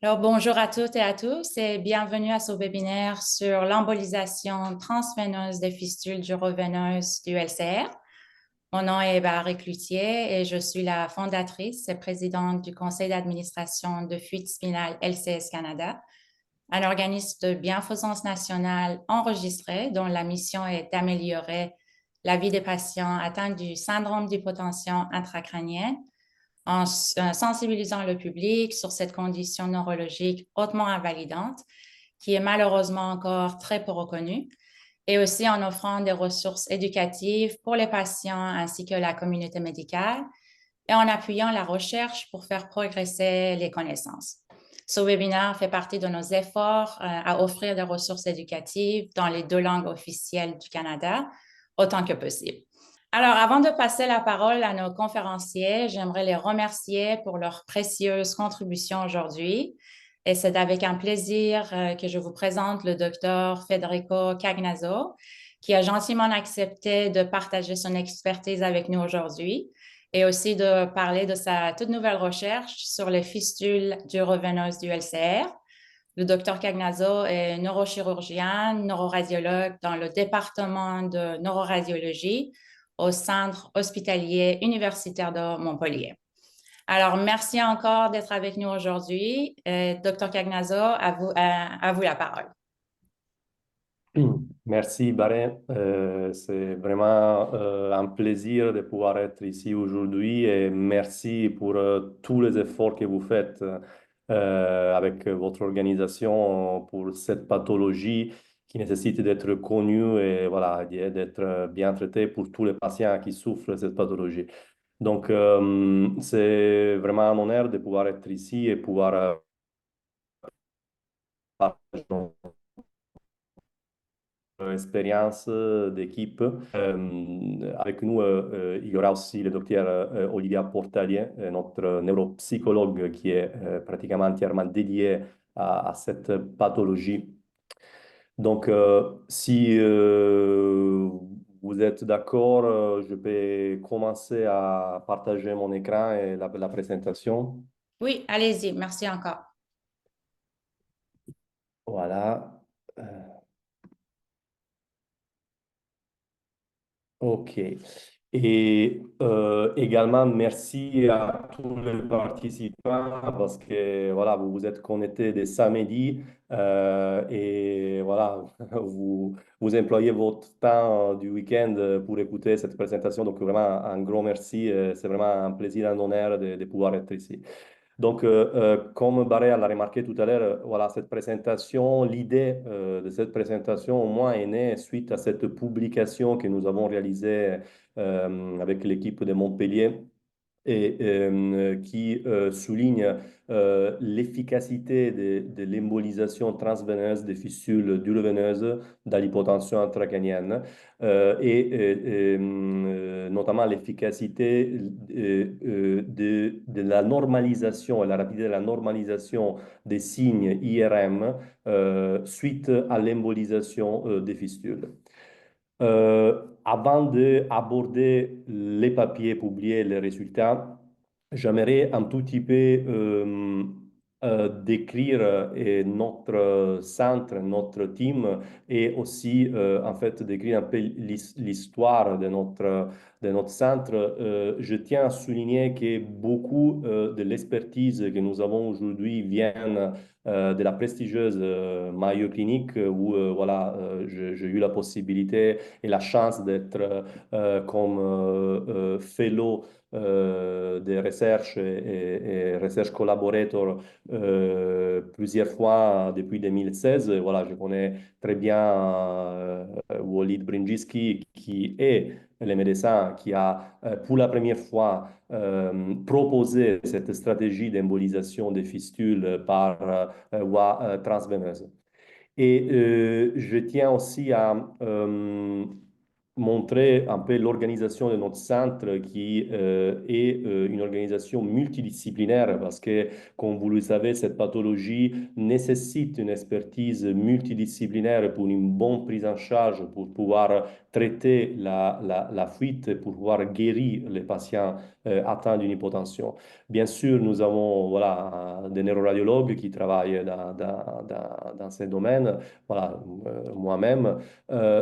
Alors, bonjour à toutes et à tous et bienvenue à ce webinaire sur l'embolisation transveineuse des fistules duroveineuses du LCR. Mon nom est Barry Cloutier et je suis la fondatrice et présidente du conseil d'administration de Fuite Spinale LCS Canada, un organisme de bienfaisance nationale enregistré dont la mission est d'améliorer la vie des patients atteints du syndrome d'hypotension intracrânienne en sensibilisant le public sur cette condition neurologique hautement invalidante qui est malheureusement encore très peu reconnue et aussi en offrant des ressources éducatives pour les patients ainsi que la communauté médicale et en appuyant la recherche pour faire progresser les connaissances. Ce webinaire fait partie de nos efforts à offrir des ressources éducatives dans les deux langues officielles du Canada autant que possible. Alors, avant de passer la parole à nos conférenciers, j'aimerais les remercier pour leur précieuse contribution aujourd'hui. Et c'est avec un plaisir que je vous présente le docteur Federico Cagnazzo, qui a gentiment accepté de partager son expertise avec nous aujourd'hui et aussi de parler de sa toute nouvelle recherche sur les fistules duroveineuses du LCR. Le docteur Cagnazzo est neurochirurgien, neuroradiologue dans le département de neuroradiologie au Centre hospitalier universitaire de Montpellier. Alors, merci encore d'être avec nous aujourd'hui. Docteur Cagnazzo, à vous la parole. Merci, Baré. C'est vraiment un plaisir de pouvoir être ici aujourd'hui et merci pour tous les efforts que vous faites avec votre organisation pour cette pathologie qui nécessite d'être connue et voilà, d'être bien traitée pour tous les patients qui souffrent de cette pathologie. Donc, c'est vraiment un honneur de pouvoir être ici et pouvoir partager expérience d'équipe. Avec nous, il y aura aussi le docteur Olivia Portalier, notre neuropsychologue qui est pratiquement entièrement dédié à cette pathologie. Donc, si vous êtes d'accord, je peux commencer à partager mon écran et la présentation. Oui, allez-y. Merci encore. Voilà. Euh, OK. Et également, merci à tous les participants parce que voilà, vous vous êtes connectés dès samedi et voilà, vous employez votre temps du week-end pour écouter cette présentation. Donc, vraiment, un grand merci. C'est vraiment un plaisir, un honneur de pouvoir être ici. Donc, comme Barré l'a remarqué tout à l'heure, voilà, cette présentation, l'idée de cette présentation, au moins, est née suite à cette publication que nous avons réalisée avec l'équipe de Montpellier et qui souligne l'efficacité de l'embolisation transveineuse des fistules duroveineuses dans l'hypotension intracrânienne notamment l'efficacité de la normalisation et la rapidité de la normalisation des signes IRM suite à l'embolisation des fistules. Avant d'aborder les papiers publiés, les résultats, j'aimerais un tout petit peu décrire notre centre, notre team et aussi en fait décrire un peu l'histoire de notre centre. Je tiens à souligner que beaucoup de l'expertise que nous avons aujourd'hui viennent de la prestigieuse Mayo Clinic où voilà, j'ai eu la possibilité et la chance d'être comme fellow de recherche et research collaborator plusieurs fois depuis 2016. Voilà, je connais très bien Walid Brinjiski, qui est le médecin qui a pour la première fois proposé cette stratégie d'embolisation des fistules par voie transveineuse. Et je tiens aussi à montrer un peu l'organisation de notre centre qui est une organisation multidisciplinaire parce que, comme vous le savez, cette pathologie nécessite une expertise multidisciplinaire pour une bonne prise en charge, pour pouvoir traiter la fuite pour pouvoir guérir les patients atteints d'une hypotension. Bien sûr, nous avons voilà, des neuroradiologues qui travaillent dans ces domaines, voilà, moi-même,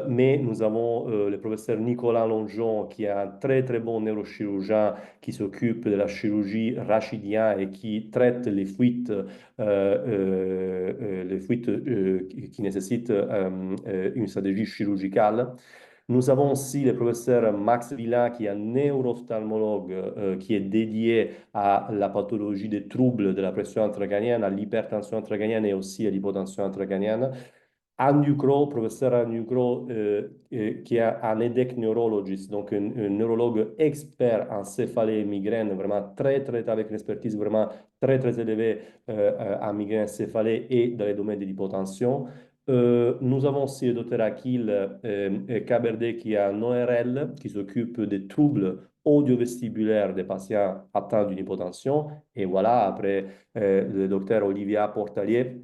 mais nous avons le professeur Nicolas Longeon qui est un très très bon neurochirurgien qui s'occupe de la chirurgie rachidienne et qui traite les fuites qui nécessitent une stratégie chirurgicale. Nous avons aussi le professeur Max Villain, qui est un neuro-ophtalmologue qui est dédié à la pathologie des troubles de la pression intracrânienne, à l'hypertension intracrânienne et aussi à l'hypotension intracrânienne. Andy Crow, professeur Andy Crow, qui est un headache neurologist, donc un neurologue expert en céphalée et migraine, vraiment avec une expertise vraiment très élevée en migraine céphalée et dans les domaines de l'hypotension. Nous avons aussi le docteur Akil Kaberde, qui est un ORL, qui s'occupe des troubles audiovestibulaires des patients atteints d'une hypotension. Et voilà, après le docteur Olivia Portalier,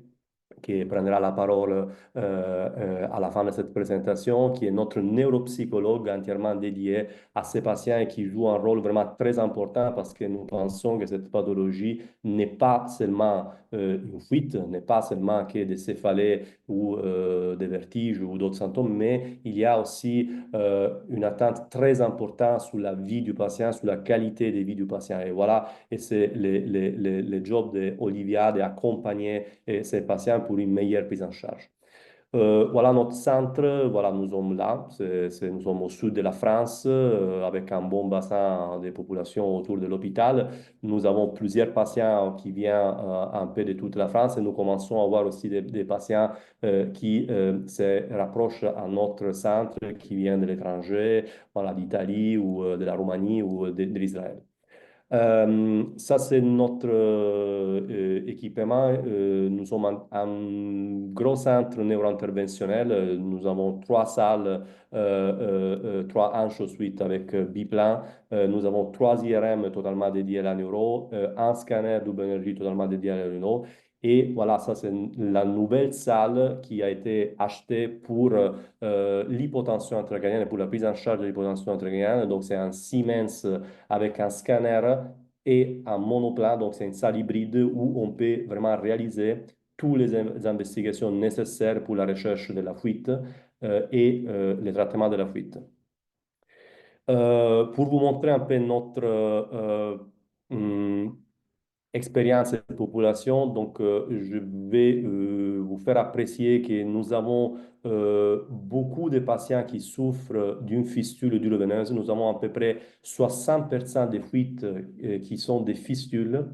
qui prendra la parole à la fin de cette présentation, qui est notre neuropsychologue entièrement dédié à ces patients et qui joue un rôle vraiment très important parce que nous pensons que cette pathologie n'est pas seulement une fuite, n'est pas seulement que des céphalées ou des vertiges ou d'autres symptômes, mais il y a aussi une atteinte très importante sur la vie du patient, sur la qualité de vie du patient. Et voilà, et c'est le job d'Olivia d'accompagner ces patients pour une meilleure prise en charge. Voilà notre centre, voilà, nous sommes là, nous sommes au sud de la France, avec un bon bassin de population autour de l'hôpital. Nous avons plusieurs patients qui viennent un peu de toute la France et nous commençons à avoir aussi des patients qui se rapprochent à notre centre, qui viennent de l'étranger, voilà, d'Italie ou de la Roumanie ou de l'Israël. Ça, c'est notre équipement. Nous sommes un gros centre neuro-interventionnel. Nous avons trois salles, trois hanches suite avec biplan. Nous avons trois IRM totalement dédiés à la neuro, un scanner double énergie totalement dédié à la neuro. Et voilà, ça, c'est la nouvelle salle qui a été achetée pour l'hypotension intracrânienne, pour la prise en charge de l'hypotension intracrânienne. Donc, c'est un Siemens avec un scanner et un monoplan. Donc, c'est une salle hybride où on peut vraiment réaliser toutes les investigations nécessaires pour la recherche de la fuite et le traitement de la fuite. Pour vous montrer un peu notre hum, expérience et population. Donc, je vais vous faire apprécier que nous avons beaucoup de patients qui souffrent d'une fistule duraveineuse. Nous avons à peu près 60% des fuites qui sont des fistules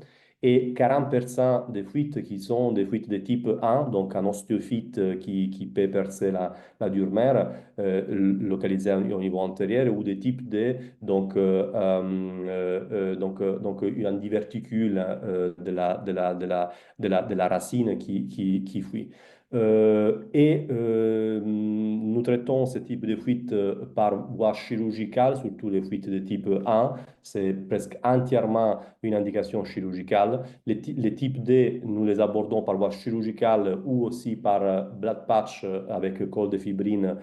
et 40% des fuites qui sont des fuites de type 1, donc un ostéophyte qui peut percer la dure mère localisée au niveau antérieur, ou des types D, donc un diverticule de la racine qui fuit. Nous traitons ce type de fuite par voie chirurgicale, surtout les fuites de type 1. C'est presque entièrement une indication chirurgicale. Les types D, nous les abordons par voie chirurgicale ou aussi par blood patch avec col de fibrine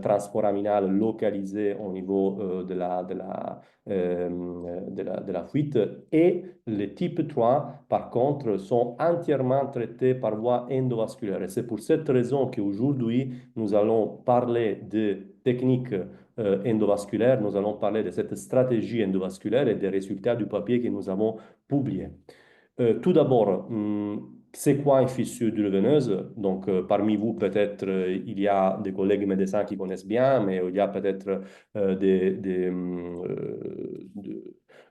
transforaminale localisé au niveau de la fuite. Et les types 3, par contre, sont entièrement traités par voie endovasculaire. Et c'est pour cette raison qu'aujourd'hui, nous allons parler de techniques endovasculaires, nous allons parler de cette stratégie endovasculaire et des résultats du papier que nous avons publié. Tout d'abord, c'est quoi une fissure duraveineuse? Donc, parmi vous, peut-être, il y a des collègues médecins qui connaissent bien, mais il y a peut-être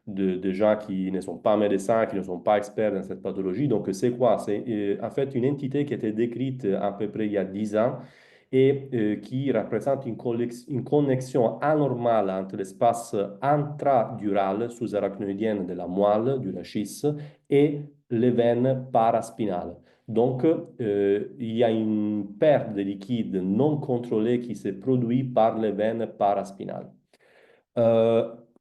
des gens qui ne sont pas médecins, qui ne sont pas experts dans cette pathologie. Donc, c'est quoi? C'est en fait une entité qui a été décrite à peu près il y a 10 ans et qui représente une connexion anormale entre l'espace intradural sous-arachnoïdien de la moelle, du rachis, et les veines paraspinales. Donc, il y a une perte de liquide non contrôlée qui se produit par les veines paraspinales.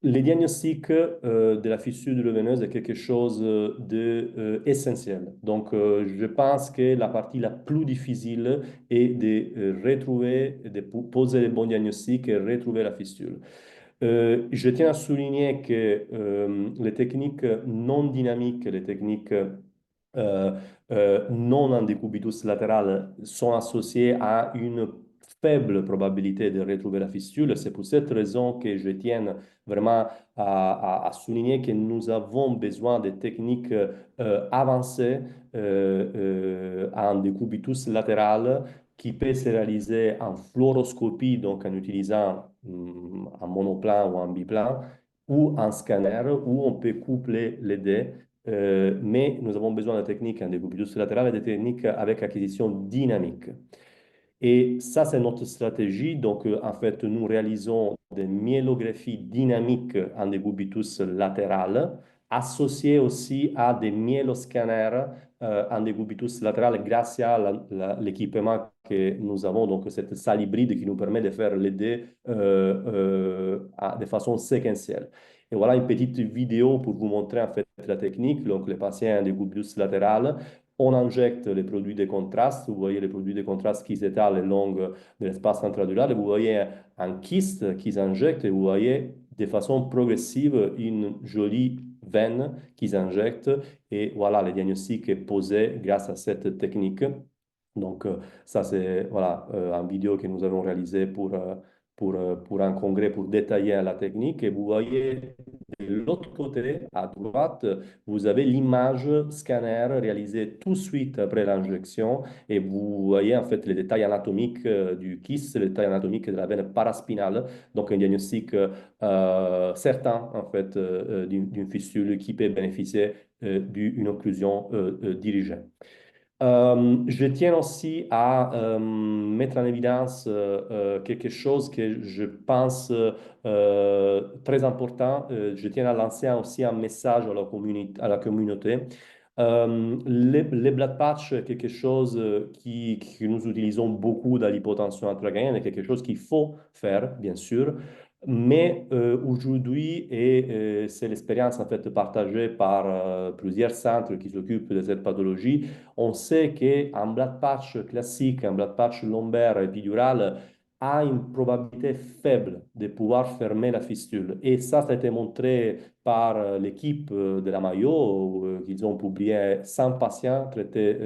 Les diagnostics de la fissure douloureuse est quelque chose d'essentiel. Donc, je pense que la partie la plus difficile est de retrouver, de poser les bons diagnostics et retrouver la fissure. Je tiens à souligner que les techniques non dynamiques, les techniques non en décubitus latéral sont associées à une faible probabilité de retrouver la fistule. C'est pour cette raison que je tiens vraiment à souligner que nous avons besoin de techniques avancées en décubitus latéral qui peut se réaliser en fluoroscopie, donc en utilisant un monoplan ou un biplan, ou en scanner, où on peut coupler les dés. Mais nous avons besoin de techniques en décubitus latéral et de techniques avec acquisition dynamique. Et ça, c'est notre stratégie. Donc, en fait, nous réalisons des myélographies dynamiques en décubitus latéral, associées aussi à des myéloscanners en décubitus latéral grâce à l'équipement que nous avons, donc cette salle hybride qui nous permet de faire les dés de façon séquentielle. Et voilà une petite vidéo pour vous montrer en fait la technique. Donc, les patients en décubitus latéral, on injecte les produits de contraste. Vous voyez les produits de contraste qui s'étalent le long de l'espace intradurale. Vous voyez un kyste qui s'injecte et vous voyez de façon progressive une jolie veine qui s'injecte. Et voilà, le diagnostic est posé grâce à cette technique. Donc, ça, c'est voilà, une vidéo que nous avons réalisée pour un congrès pour détailler la technique. Et vous voyez de l'autre côté, à droite, vous avez l'image scanner réalisée tout de suite après l'injection. Et vous voyez en fait les détails anatomiques du kyste, les détails anatomiques de la veine paraspinale. Donc, un diagnostic certain en fait d'une fistule qui peut bénéficier d'une occlusion dirigée. Je tiens aussi à mettre en évidence quelque chose que je pense très important. Je tiens à lancer aussi un message à à la communauté. Les blood patch, quelque chose que nous utilisons beaucoup dans l'hypotension intracrânienne, est quelque chose qu'il faut faire, bien sûr. Mais aujourd'hui, et c'est l'expérience en fait partagée par plusieurs centres qui s'occupent de cette pathologie, on sait qu'un blood patch classique, un blood patch lombaire épidural, a une probabilité faible de pouvoir fermer la fistule. Et ça a été montré par l'équipe de la Mayo, ils ont publié 100 patients traités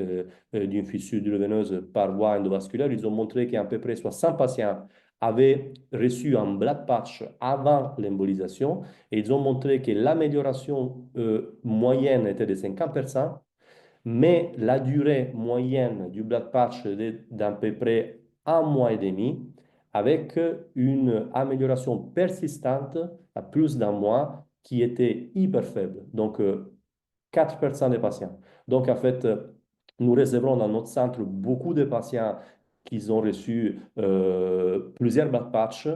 d'une fissure veineuse par voie endovasculaire. Ils ont montré qu'à peu près 60 patients avaient reçu un blood patch avant l'embolisation et ils ont montré que l'amélioration moyenne était de 50%, mais la durée moyenne du blood patch est d'à peu près un mois et demi, avec une amélioration persistante à plus d'un mois qui était hyper faible, donc 4% des patients. Donc en fait, nous recevrons dans notre centre beaucoup de patients qui ont reçu plusieurs blood patch.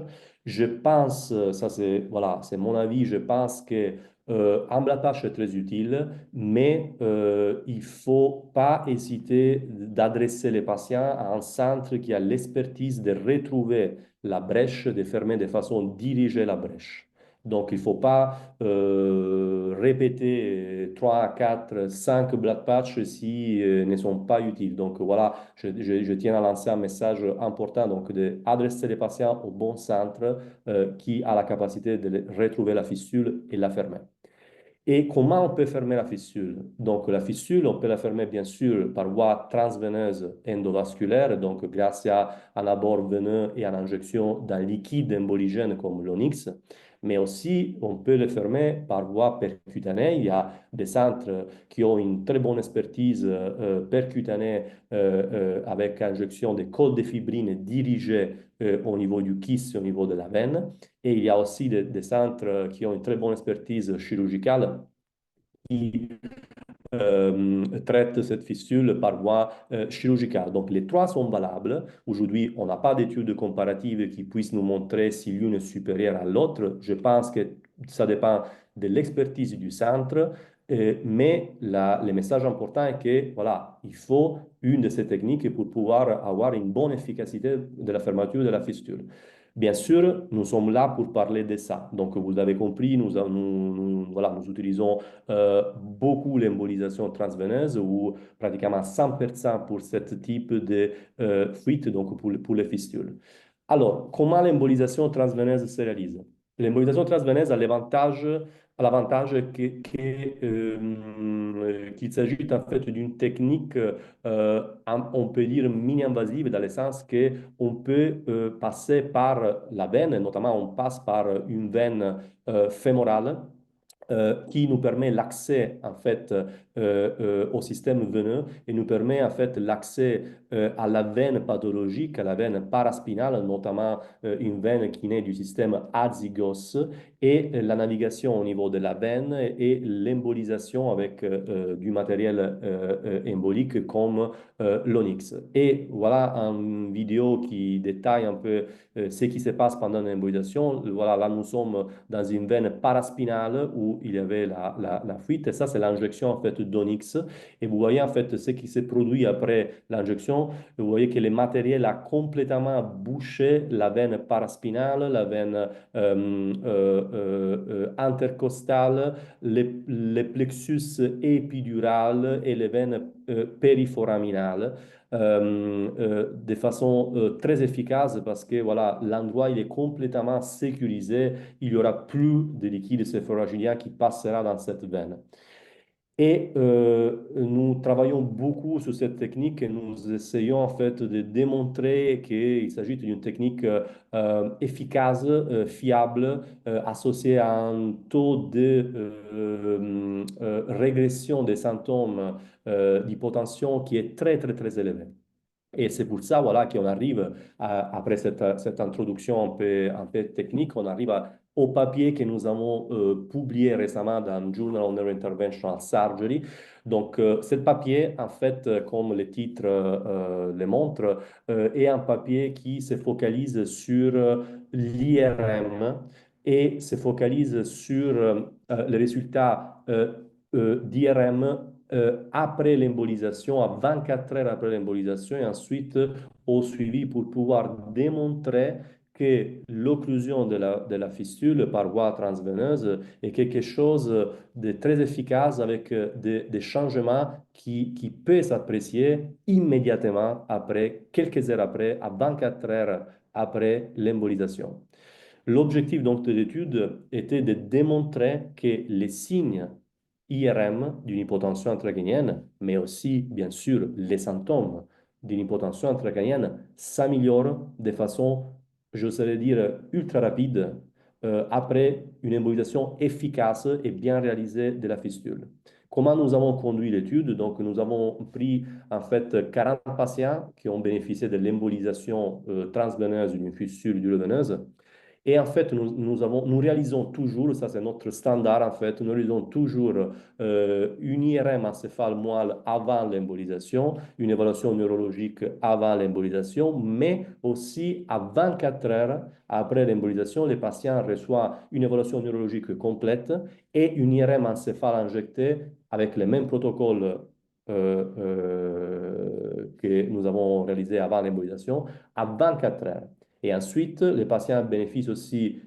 Je pense, ça c'est voilà, c'est mon avis, je pense que un blood patch est très utile, mais il ne faut pas hésiter d'adresser les patients à un centre qui a l'expertise de retrouver la brèche, de fermer de façon dirigée la brèche. Donc, il ne faut pas répéter 3, 4, 5 blood patch si ne sont pas utiles. Donc, voilà, je tiens à lancer un message important, donc d'adresser les patients au bon centre qui a la capacité de retrouver la fistule et la fermer. Et comment on peut fermer la fistule? Donc, la fistule, on peut la fermer bien sûr par voie transveineuse endovasculaire, donc grâce à un abord veineux et à l'injection d'un liquide emboligène comme l'onyx. Mais aussi, on peut le fermer par voie percutanée. Il y a des centres qui ont une très bonne expertise percutanée avec injection de colle de fibrine dirigée au niveau du kyste, au niveau de la veine. Et il y a aussi des centres qui ont une très bonne expertise chirurgicale qui traitent cette fistule par voie chirurgicale. Donc, les trois sont valables. Aujourd'hui, on n'a pas d'études comparatives qui puissent nous montrer si l'une est supérieure à l'autre. Je pense que ça dépend de l'expertise du centre. Mais le message important est que voilà, il faut une de ces techniques pour pouvoir avoir une bonne efficacité de la fermeture de la fistule. Bien sûr, nous sommes là pour parler de ça. Donc, vous l'avez compris, voilà, nous utilisons beaucoup l'embolisation transveineuse ou pratiquement 100% pour ce type de fuite, donc pour les fistules. Alors, comment l'embolisation transveineuse se réalise? L'embolisation transveineuse a l'avantage qu'il s'agit en fait d'une technique, on peut dire mini-invasive, dans le sens qu'on peut passer par la veine, notamment on passe par une veine fémorale qui nous permet l'accès en fait au système veineux et nous permet en fait l'accès à la veine pathologique, à la veine paraspinale, notamment une veine qui naît du système azygos et la navigation au niveau de la veine et l'embolisation avec du matériel embolique comme l'onyx. Et voilà une vidéo qui détaille un peu ce qui se passe pendant l'embolisation. Voilà, là nous sommes dans une veine paraspinale où il y avait la fuite. Et ça, c'est l'injection en fait d'onyx. Et vous voyez en fait ce qui s'est produit après l'injection. Vous voyez que le matériel a complètement bouché la veine paraspinale, la veine intercostale, les plexus épidural et les veines périforaminales de façon très efficace parce que voilà, l'endroit il est complètement sécurisé, il n'y aura plus de liquide céphalorhagien qui passera dans cette veine. Et nous travaillons beaucoup sur cette technique et nous essayons en fait de démontrer qu'il s'agit d'une technique efficace, fiable, associée à un taux de régression des symptômes d'hypotension qui est très très très élevé. Et c'est pour ça voilà, qu'on arrive, après cette introduction un peu technique, on arrive au papier que nous avons publié récemment dans Journal of Neurointerventional Surgery. Donc, ce papier, en fait, comme le titre le montre, est un papier qui se focalise sur l'IRM et se focalise sur les résultats d'IRM après l'embolisation, à 24 heures après l'embolisation, et ensuite au suivi pour pouvoir démontrer que l'occlusion de la fistule par voie transveineuse est quelque chose de très efficace avec des changements qui peut s'apprécier immédiatement après, quelques heures après, à 24 heures après l'embolisation. L'objectif donc de l'étude était de démontrer que les signes IRM d'une hypotension intracrânienne, mais aussi, bien sûr, les symptômes d'une hypotension intracrânienne s'améliorent de façon, j'oserais dire, ultra rapide après une embolisation efficace et bien réalisée de la fistule. Comment nous avons conduit l'étude? Donc, nous avons pris en fait 40 patients qui ont bénéficié de l'embolisation transveineuse d'une fistule duroveineuse et en fait, nous réalisons toujours, ça c'est notre standard en fait, nous réalisons toujours une IRM encéphale-moelle avant l'embolisation, une évaluation neurologique avant l'embolisation, mais aussi à 24 heures après l'embolisation, les patients reçoivent une évaluation neurologique complète et une IRM encéphale injectée avec le même protocole que nous avons réalisé avant l'embolisation à 24 heures. Et ensuite, les patients bénéficient aussi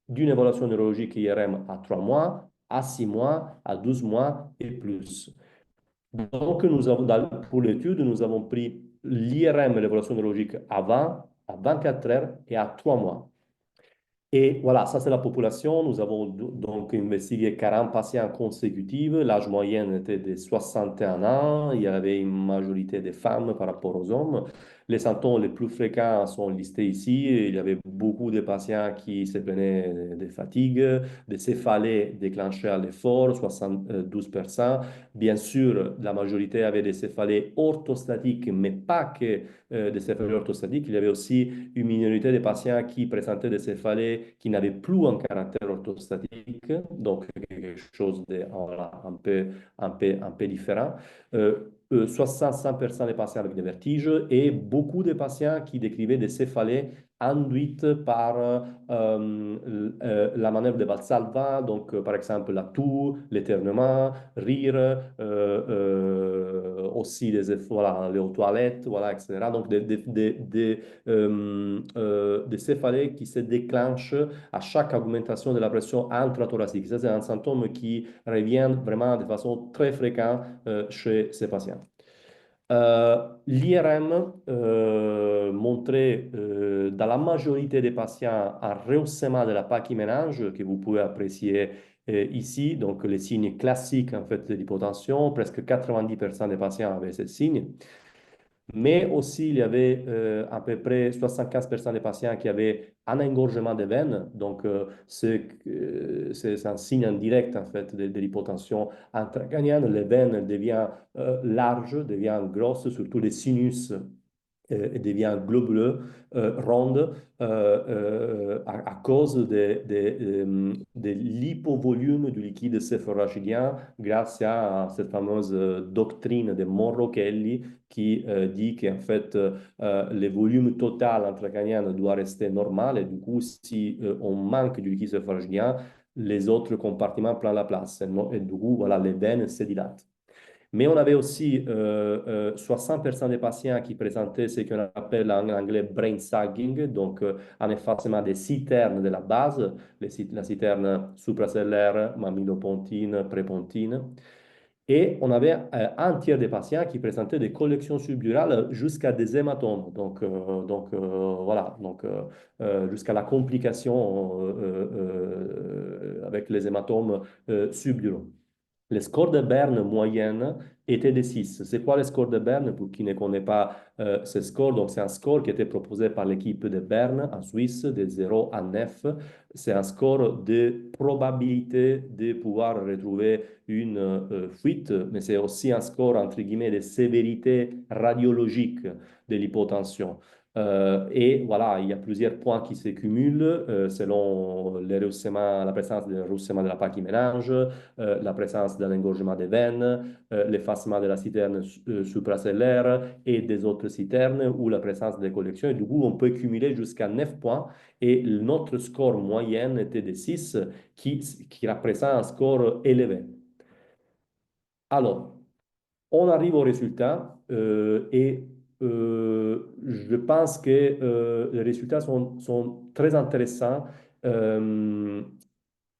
d'une évaluation neurologique IRM à 3 mois, à 6 mois, à 12 mois et plus. Donc, pour l'étude, nous avons pris l'IRM, l'évaluation neurologique avant, à 24 heures et à 3 mois. Et voilà, ça c'est la population. Nous avons donc investigué 40 patients consécutifs. L'âge moyen était de 61 ans. Il y avait une majorité de femmes par rapport aux hommes. Les symptômes les plus fréquents sont listés ici. Il y avait beaucoup de patients qui se plaignaient de fatigue, de céphalées déclenchées à l'effort, 72%. Bien sûr, la majorité avait des céphalées orthostatiques, mais pas que des céphalées orthostatiques. Il y avait aussi une minorité de patients qui présentaient des céphalées qui n'avaient plus un caractère orthostatique, donc quelque chose de voilà, un peu différent. 65% des patients avec des vertiges et beaucoup de patients qui décrivaient des céphalées induites par la manœuvre de Valsalva, donc par exemple la toux, l'éternement, rire. aussi voilà, les aux toilettes, voilà, etc. Donc, des céphalées qui se déclenchent à chaque augmentation de la pression intra-thoracique. Ça, c'est un symptôme qui revient vraiment de façon très fréquente chez ces patients. L'IRM montrait dans la majorité des patients un rehaussement de la pachyménage que vous pouvez apprécier ici. Donc, les signes classiques en fait, de l'hypotension, presque 90% des patients avaient ces signes. Mais aussi, il y avait à peu près 75% des patients qui avaient un engorgement des veines. Donc, c'est un signe indirect en fait de l'hypotension intracrânienne. Les veines deviennent larges, deviennent grosses, surtout les sinus devient globuleux, ronde, à cause de l'hypovolume du liquide céphalorachidien grâce à cette fameuse doctrine de Monro-Kelly qui dit qu'en fait, le volume total intracrânien doit rester normal et du coup, si on manque du liquide céphalorachidien, les autres compartiments prennent la place. Et du coup, voilà, les veines se dilatent. Mais on avait aussi 60% des patients qui présentaient ce qu'on appelle en anglais brain sagging, donc un effacement des citernes de la base, la citerne supracellaire, mammilopontine, prépontine. Et on avait un tiers des patients qui présentaient des collections subdurales jusqu'à des hématomes. Voilà, jusqu'à la complication avec les hématomes subduraux. Le score de Berne moyenne était de 6. C'est quoi le score de Berne pour qui ne connaît pas ce score? Donc, c'est un score qui était proposé par l'équipe de Berne en Suisse de 0 à 9. C'est un score de probabilité de pouvoir retrouver une fuite, mais c'est aussi un score, entre guillemets, de sévérité radiologique de l'hypotension. Et voilà, il y a plusieurs points qui se cumulent selon la présence de rehaussement de la pachyménage, la présence d'un engorgement des veines, l'effacement de la citerne supracellaire et des autres citernes ou la présence des collections. Et du coup, on peut cumuler jusqu'à 9 points et notre score moyen était de 6 qui représente un score élevé. Alors, on arrive au résultat et je pense que les résultats sont très intéressants. Euh,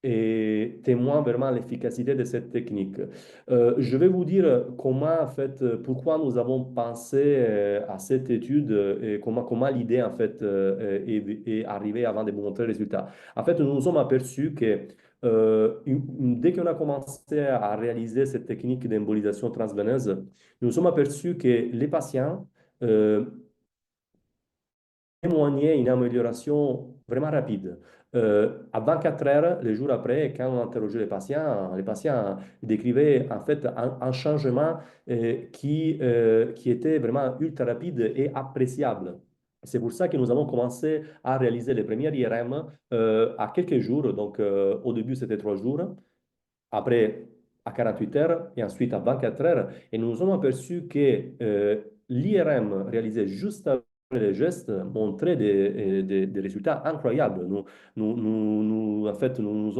et témoigne vraiment l'efficacité de cette technique. Je vais vous dire comment, en fait, pourquoi nous avons pensé à cette étude et comment l'idée, en fait, est arrivée avant de vous montrer le résultat. En fait, nous nous sommes aperçus que dès qu'on a commencé à réaliser cette technique d'embolisation transveineuse, nous nous sommes aperçus que les patients témoigner une amélioration vraiment rapide. À 24 heures, les jours après, quand on interrogeait les patients décrivaient en fait un changement qui était vraiment ultra rapide et appréciable. C'est pour ça que nous avons commencé à réaliser les premières IRM à quelques jours. Donc, au début, c'était 3 jours. Après, à 48 heures et ensuite à 24 heures. Et nous nous sommes aperçus que l'IRM réalisé juste après les gestes montrait des résultats incroyables. En fait, nous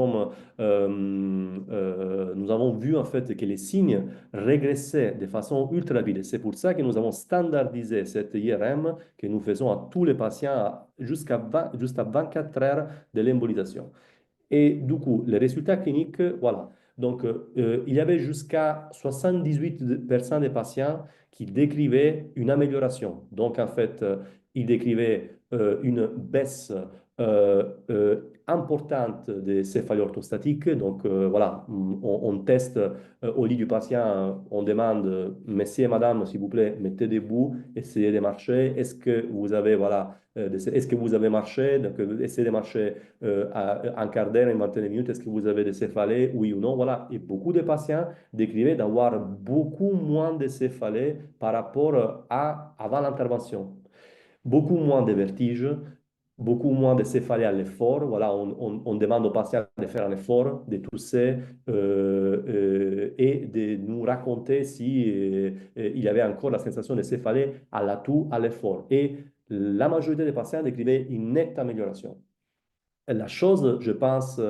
avons vu en fait que les signes régressaient de façon ultra rapide. C'est pour ça que nous avons standardisé cette IRM que nous faisons à tous les patients jusqu'à 24 heures de l'embolisation. Et du coup, les résultats cliniques, voilà. Donc, il y avait jusqu'à 78% des patients qui décrivaient une amélioration. Donc, en fait, ils décrivaient une baisse importante des céphalées orthostatiques. Donc, voilà, on teste au lit du patient, on demande, Monsieur et Madame, s'il vous plaît, mettez debout, essayez de marcher. Est-ce que vous avez, voilà, est-ce que vous avez marché? Donc, essayez de marcher un quart d'heure, une vingtaine de minutes, est-ce que vous avez des céphalées, oui ou non, voilà. Et beaucoup de patients décrivaient d'avoir beaucoup moins de céphalées par rapport à avant l'intervention. Beaucoup moins de vertiges, beaucoup moins de céphalées à l'effort. Voilà, on demande aux patients de faire un effort, de tousser et de nous raconter si il y avait encore la sensation de céphalée à la toux, à l'effort. Et la majorité des patients décrivaient une nette amélioration. La chose, je pense,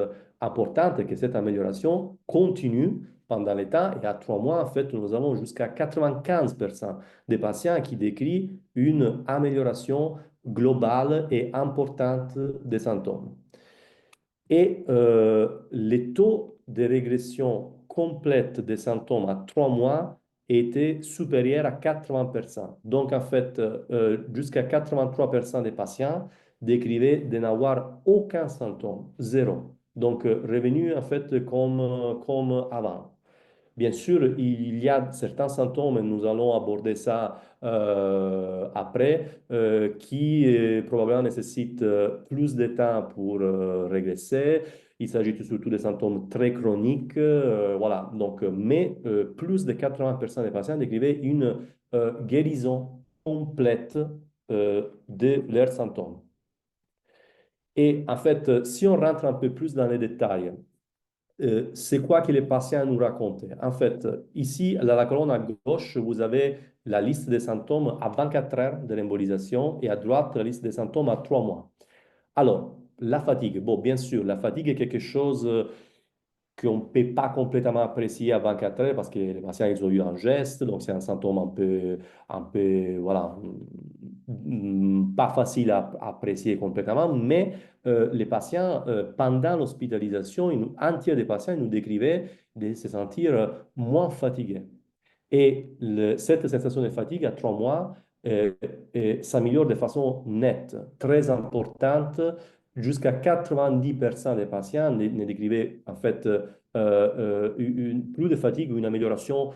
importante est que cette amélioration continue pendant le temps et à 3 mois, en fait, nous avons jusqu'à 95% des patients qui décrivent une amélioration globale et importante des symptômes. Et les taux de régression complète des symptômes à 3 mois étaient supérieurs à 80%. Donc, en fait, jusqu'à 83% des patients décrivaient de n'avoir aucun symptôme, zéro. Donc, revenu en fait comme avant. Bien sûr, il y a certains symptômes, et nous allons aborder ça après, qui probablement nécessitent plus de temps pour régresser. Il s'agit surtout des symptômes très chroniques. Voilà. Donc, mais plus de 80% des patients décrivaient une guérison complète de leurs symptômes. Et en fait, si on rentre un peu plus dans les détails, c'est quoi que les patients nous racontent? En fait, ici, dans la colonne à gauche, vous avez la liste des symptômes à 24 heures de l'embolisation et à droite, la liste des symptômes à 3 mois. Alors, la fatigue. Bon, bien sûr, la fatigue est quelque chose qu'on ne peut pas complètement apprécier à 24 heures parce que les patients, ils ont eu un geste, donc c'est un symptôme un peu, voilà, pas facile à apprécier complètement, mais les patients, pendant l'hospitalisation, un tiers des patients nous décrivaient de se sentir moins fatigués. Et cette sensation de fatigue à 3 mois s'améliore de façon nette, très importante. Jusqu'à 90% des patients ne décrivaient en fait plus de fatigue ou une amélioration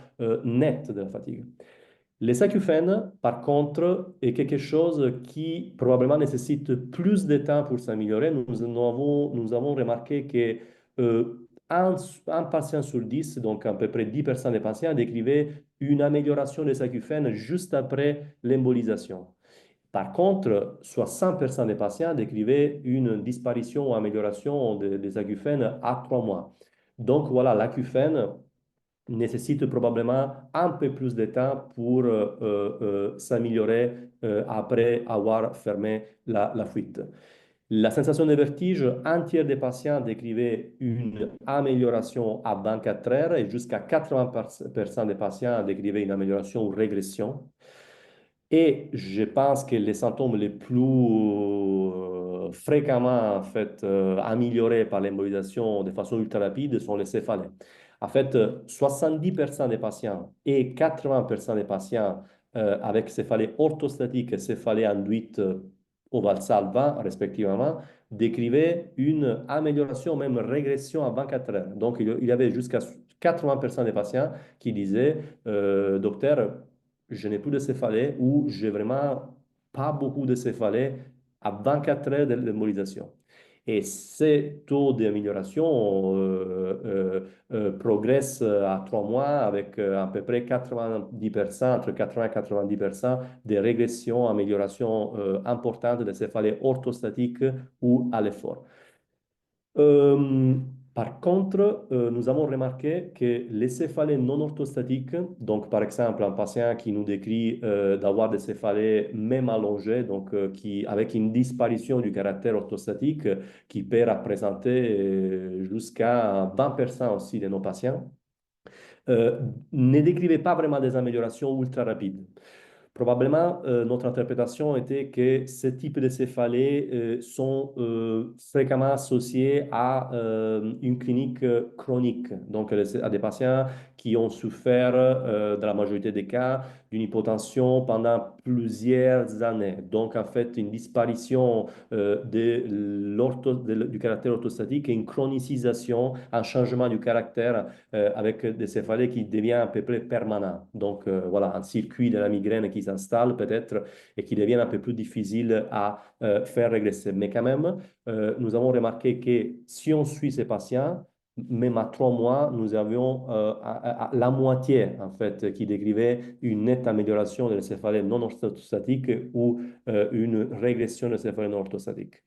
nette de la fatigue. Les acouphènes, par contre, est quelque chose qui probablement nécessite plus de temps pour s'améliorer. Nous avons remarqué que un patient sur 10, donc à peu près 10% des patients, décrivaient une amélioration des acouphènes juste après l'embolisation. Par contre, 60% des patients décrivaient une disparition ou amélioration des acouphènes à 3 mois. Donc voilà, l'acouphène nécessite probablement un peu plus de temps pour s'améliorer après avoir fermé la fuite. La sensation de vertige, un tiers des patients décrivaient une amélioration à 24 heures et jusqu'à 80% des patients décrivaient une amélioration ou régression. Et je pense que les symptômes les plus fréquemment en fait, améliorés par l'embolisation de façon ultra rapide sont les céphalées. En fait, 70% des patients et 80% des patients avec céphalée orthostatique et céphalée induite au Valsalva, respectivement, décrivaient une amélioration, même régression à 24 heures. Donc, il y avait jusqu'à 80% des patients qui disaient, docteur, je n'ai plus de céphalée ou j'ai vraiment pas beaucoup de céphalée à 24 heures de l'embolisation. Et ces taux d'amélioration progressent à 3 mois avec à peu près 90%, entre 80 et 90% de régressions, améliorations importantes de céphalée orthostatique ou à l'effort. Euh, Par contre, nous avons remarqué que les céphalées non orthostatiques, donc par exemple un patient qui nous décrit d'avoir des céphalées même allongées, donc avec une disparition du caractère orthostatique qui peut représenter jusqu'à 20% aussi de nos patients, euh, ne décrivait pas vraiment des améliorations ultra rapides. Probablement, notre interprétation était que ce type de céphalées sont fréquemment associés à une clinique chronique, donc à des patients qui ont souffert, dans la majorité des cas, d'une hypotension pendant plusieurs années. Donc, en fait, une disparition du caractère orthostatique et une chronicisation, un changement du caractère avec des céphalées qui devient à peu près permanent. Donc, voilà, un circuit de la migraine qui s'installe peut-être et qui devient un peu plus difficile à faire régresser. Mais quand même, nous avons remarqué que si on suit ces patients, même à 3 mois, nous avions la moitié, en fait, qui décrivait une nette amélioration de la céphalée non orthostatique ou une régression de la céphalée non orthostatique.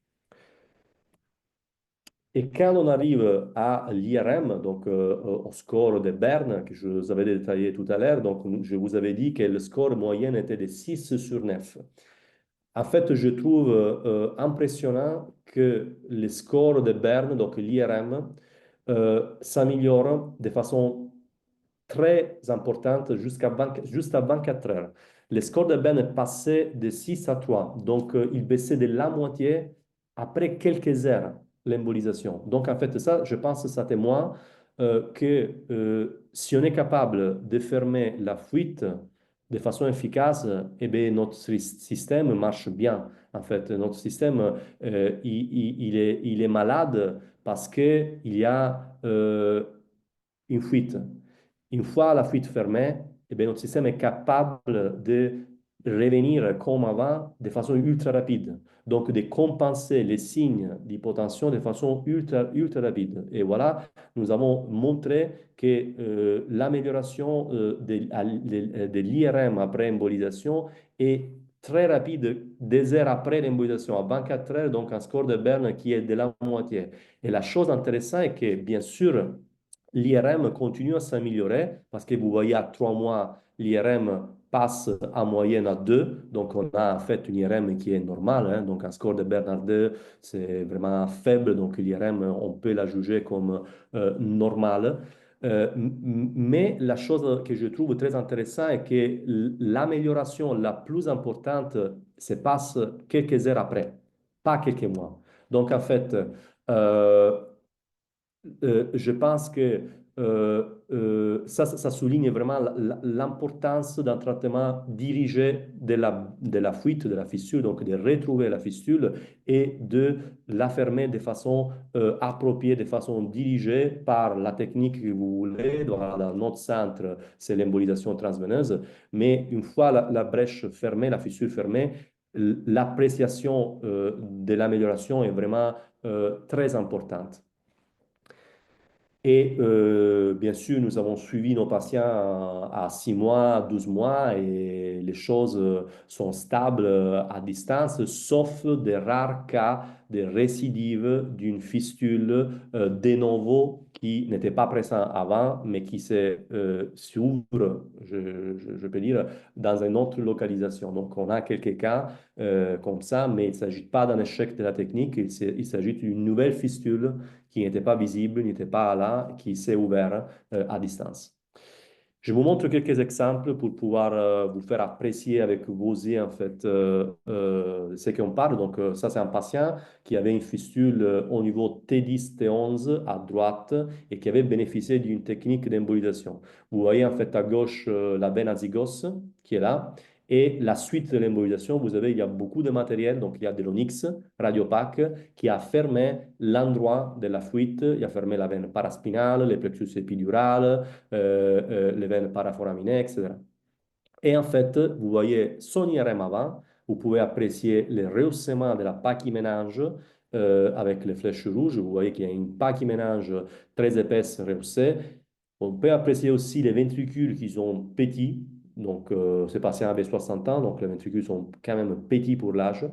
Et quand on arrive à l'IRM, donc au score de Berne, que je vous avais détaillé tout à l'heure, donc je vous avais dit que le score moyen était de 6 sur 9. En fait, je trouve impressionnant que les scores de Berne, donc l'IRM, s'améliorent de façon très importante juste à 24 heures. Le score de Ben est passé de 6 à 3. Donc, il baissait de la moitié après quelques heures, l'embolisation. Donc, en fait, ça, je pense que ça témoigne que si on est capable de fermer la fuite de façon efficace, eh bien, notre système marche bien. En fait, notre système, il est malade parce qu'il y a une fuite. Une fois la fuite fermée, eh bien, notre système est capable de revenir comme avant de façon ultra rapide. Donc, de compenser les signes d'hypotension de façon ultra rapide. Et voilà, nous avons montré que l'amélioration de l'IRM après embolisation est très rapide des heures après l'embolisation, à 24 heures, donc un score de Berne qui est de la moitié. Et la chose intéressante est que, bien sûr, l'IRM continue à s'améliorer parce que vous voyez, à 3 mois, l'IRM passe en moyenne à 2. Donc, on a en fait une IRM qui est normale. Hein. Donc, un score de Bernard 2, c'est vraiment faible. Donc, l'IRM, on peut la juger comme normale. Mais la chose que je trouve très intéressante est que l'amélioration la plus importante se passe quelques heures après, pas quelques mois. Donc, en fait, euh, je pense que ça souligne vraiment l'importance d'un traitement dirigé de la fuite, de la fissure, donc de retrouver la fistule et de la fermer de façon appropriée, de façon dirigée par la technique que vous voulez. Dans notre centre, c'est l'embolisation transveineuse, mais une fois la brèche fermée, la fissure fermée, l'appréciation de l'amélioration est vraiment très importante. Et bien sûr, nous avons suivi nos patients à 6 mois, 12 mois et les choses sont stables à distance, sauf des rares cas de récidive d'une fistule de novo qui n'était pas présent avant, mais qui s'ouvre, je peux dire, dans une autre localisation. Donc, on a quelques cas comme ça, mais il ne s'agit pas d'un échec de la technique, il s'agit d'une nouvelle fistule qui n'était pas visible, n'était pas là, qui s'est ouvert à distance. Je vous montre quelques exemples pour pouvoir vous faire apprécier avec vos yeux en fait ce qu'on parle. Donc ça c'est un patient qui avait une fistule au niveau T10, T11 à droite et qui avait bénéficié d'une technique d'embolisation. Vous voyez en fait à gauche la veine azygos qui est là. Et la suite de l'embolisation, vous avez, il y a beaucoup de matériel, donc il y a de l'onyx radiopaque qui a fermé l'endroit de la fuite, il a fermé la veine paraspinale, le plexus épidurale, les veines paraforaminées, etc. Et en fait, vous voyez son IRM avant, vous pouvez apprécier le rehaussement de la pachyménage avec les flèches rouges. Vous voyez qu'il y a une pachyménage très épaisse rehaussée. On peut apprécier aussi les ventricules qui sont petits. Donc, ce patient avait 60 ans, donc les ventricules sont quand même petits pour l'âge.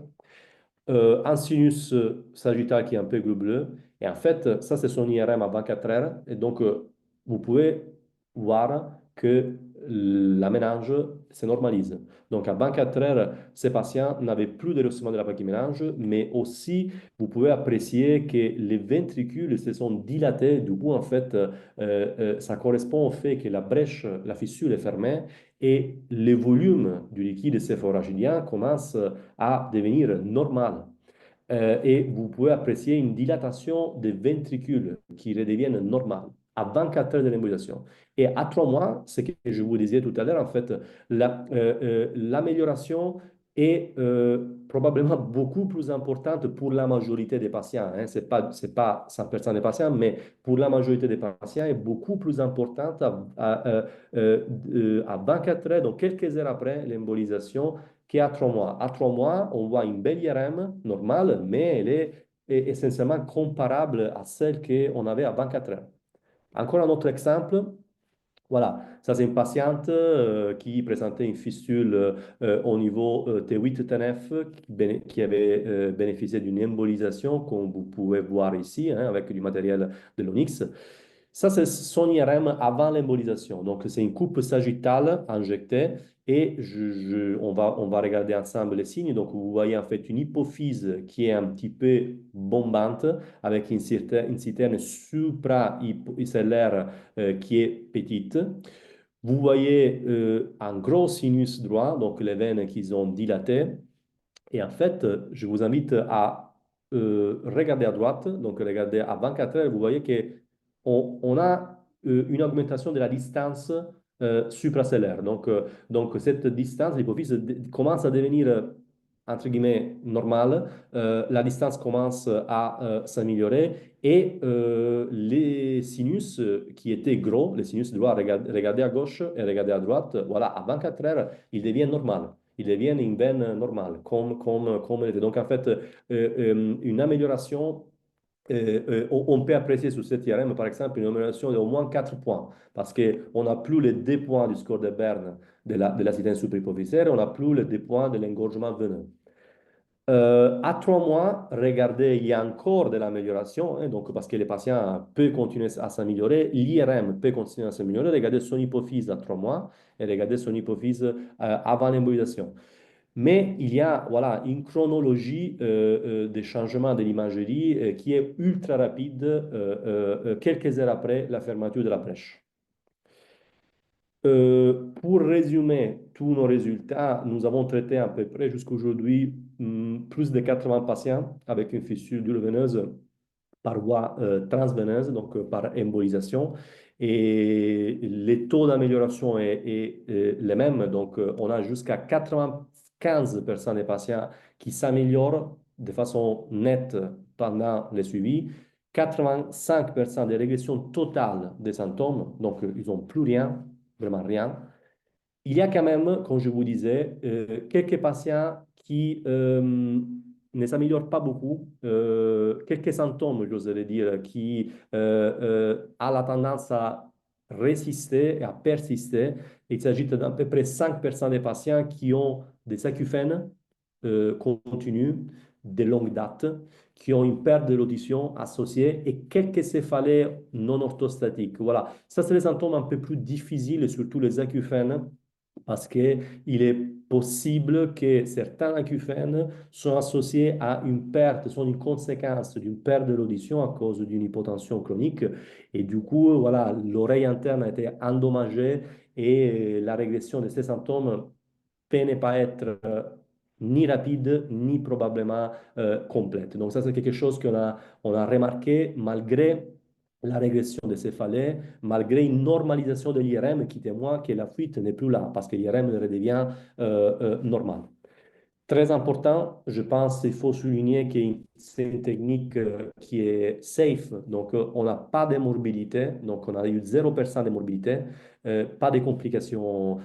Un sinus sagittal qui est un peu globuleux. Et en fait, ça, c'est son IRM à 24 heures. Et donc, vous pouvez voir que la ménage se normalise. Donc, à 24 heures, ces patients n'avaient plus de rehaussement de la plaque ménage, mais aussi, vous pouvez apprécier que les ventricules se sont dilatés. Du coup, en fait, ça correspond au fait que la brèche, la fissure est fermée et le volume du liquide céphalorachidien commence à devenir normal. Et vous pouvez apprécier une dilatation des ventricules qui redeviennent normales à 24 heures de l'embolisation. Et à 3 mois, ce que je vous disais tout à l'heure, en fait, l'amélioration est probablement beaucoup plus importante pour la majorité des patients. Hein. C'est pas 100% des patients, mais pour la majorité des patients, est beaucoup plus importante à 24 heures, donc quelques heures après l'embolisation, qu'à 3 mois. À 3 mois, on voit une belle IRM normale, mais elle est essentiellement comparable à celle qu'on avait à 24 heures. Encore un autre exemple. Voilà, ça c'est une patiente qui présentait une fistule au niveau T8, T9 qui avait bénéficié d'une embolisation, comme vous pouvez voir ici, hein, avec du matériel de l'Onyx. Ça, c'est son IRM avant l'embolisation. Donc, c'est une coupe sagittale injectée et on va regarder ensemble les signes. Donc, vous voyez en fait une hypophyse qui est un petit peu bombante avec une citerne supra-hypocéllaire qui est petite. Vous voyez un gros sinus droit, donc les veines qui sont dilatées. Et en fait, je vous invite à regarder à droite, donc regardez à 24 heures, vous voyez on a une augmentation de la distance suprasellaire. Donc cette distance, l'hypophyse commence à devenir, entre guillemets, normale. La distance commence à s'améliorer et les sinus qui étaient gros, les sinus droits, regardez à gauche et regardez à droite, voilà, à 24 heures, ils deviennent normaux. Ils deviennent une veine normale, comme elle était. Donc, en fait, une amélioration, on peut apprécier sur cette IRM, par exemple, une amélioration d'au moins 4 points, parce qu'on n'a plus les 2 points du score de Berne de la citerne superhypophysaire, on n'a plus les 2 points de l'engorgement veineux. À 3 mois, regardez, il y a encore de l'amélioration, hein, donc parce que les patients peuvent continuer à s'améliorer, l'IRM peut continuer à s'améliorer. Regardez son hypophyse à 3 mois et regardez son hypophyse avant l'embolisation. Mais il y a voilà, une chronologie des changements de l'imagerie qui est ultra rapide quelques heures après la fermeture de la brèche. Pour résumer tous nos résultats, nous avons traité à peu près jusqu'à aujourd'hui plus de 80 patients avec une fissure veineuse par voie transveineuse, donc par embolisation. Et les taux d'amélioration est les mêmes. Donc, on a jusqu'à 95% des patients qui s'améliorent de façon nette pendant le suivi. 85% des régressions totales des symptômes, donc ils n'ont plus rien, vraiment rien. Il y a quand même, comme je vous disais, quelques patients qui ne s'améliorent pas beaucoup, quelques symptômes, j'oserais dire, qui ont la tendance à résister et à persister. Il s'agit d'à peu près 5% des patients qui ont des acouphènes continus, de longue date, qui ont une perte de l'audition associée et quelques céphalées non orthostatiques. Voilà, ça c'est les symptômes un peu plus difficiles, et surtout les acouphènes parce qu'il est possible que certains acouphènes soient associés à une perte, sont une conséquence d'une perte de l'audition à cause d'une hypotension chronique. Et du coup, voilà, l'oreille interne a été endommagée et la régression de ces symptômes peut ne pas être ni rapide, ni probablement complète. Donc ça, c'est quelque chose on a remarqué malgré la régression des céphalées, malgré une normalisation de l'IRM qui témoigne que la fuite n'est plus là, parce que l'IRM redevient normal. Très important, je pense qu'il faut souligner que c'est une technique qui est safe, donc on n'a pas de morbidité, donc on a eu 0% de morbidité, pas de complications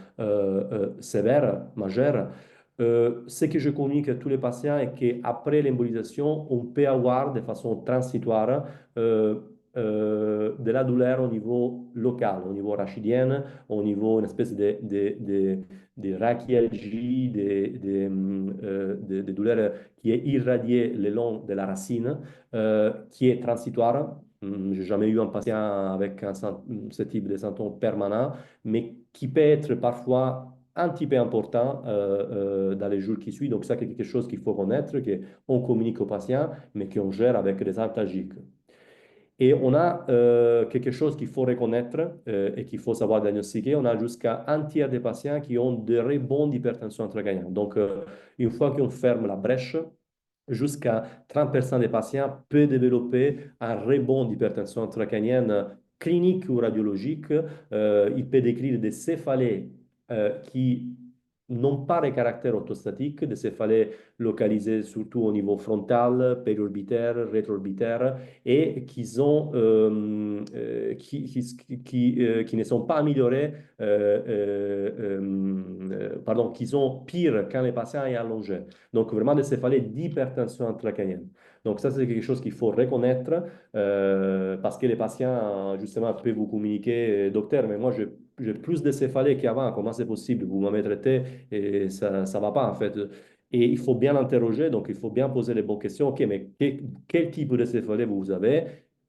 sévères, majeures. Ce que je communique à tous les patients est qu'après l'embolisation, on peut avoir de façon transitoire de la douleur au niveau local, au niveau rachidien, au niveau une espèce de rachialgie, de douleur qui est irradiée le long de la racine, qui est transitoire. Je n'ai jamais eu un patient avec ce type de symptômes permanents, mais qui peut être parfois un petit peu important dans les jours qui suivent. Donc, ça, c'est quelque chose qu'il faut connaître, qu'on communique aux patients, mais qu'on gère avec des antalgiques. Et on a quelque chose qu'il faut reconnaître et qu'il faut savoir diagnostiquer. On a jusqu'à un tiers des patients qui ont des rebonds d'hypertension intracrânienne. Donc, une fois qu'on ferme la brèche, jusqu'à 30% des patients peuvent développer un rebond d'hypertension intracrânienne clinique ou radiologique. Il peut décrire des céphalées qui n'ont pas de caractère orthostatique, des céphalées localisées surtout au niveau frontal, périorbitaire, rétroorbitaire, et qui ne sont pas améliorées, pardon, qui sont pires quand les patients sont allongés. Donc, vraiment des céphalées d'hypertension intracrânienne. Donc, ça, c'est quelque chose qu'il faut reconnaître parce que les patients, justement, peuvent vous communiquer, docteur, mais moi, j'ai plus de céphalées qu'avant. Comment c'est possible? Vous m'avez traité et ça ne va pas, en fait. Et il faut bien l'interroger, donc il faut bien poser les bonnes questions. OK, mais quel type de céphalée vous avez?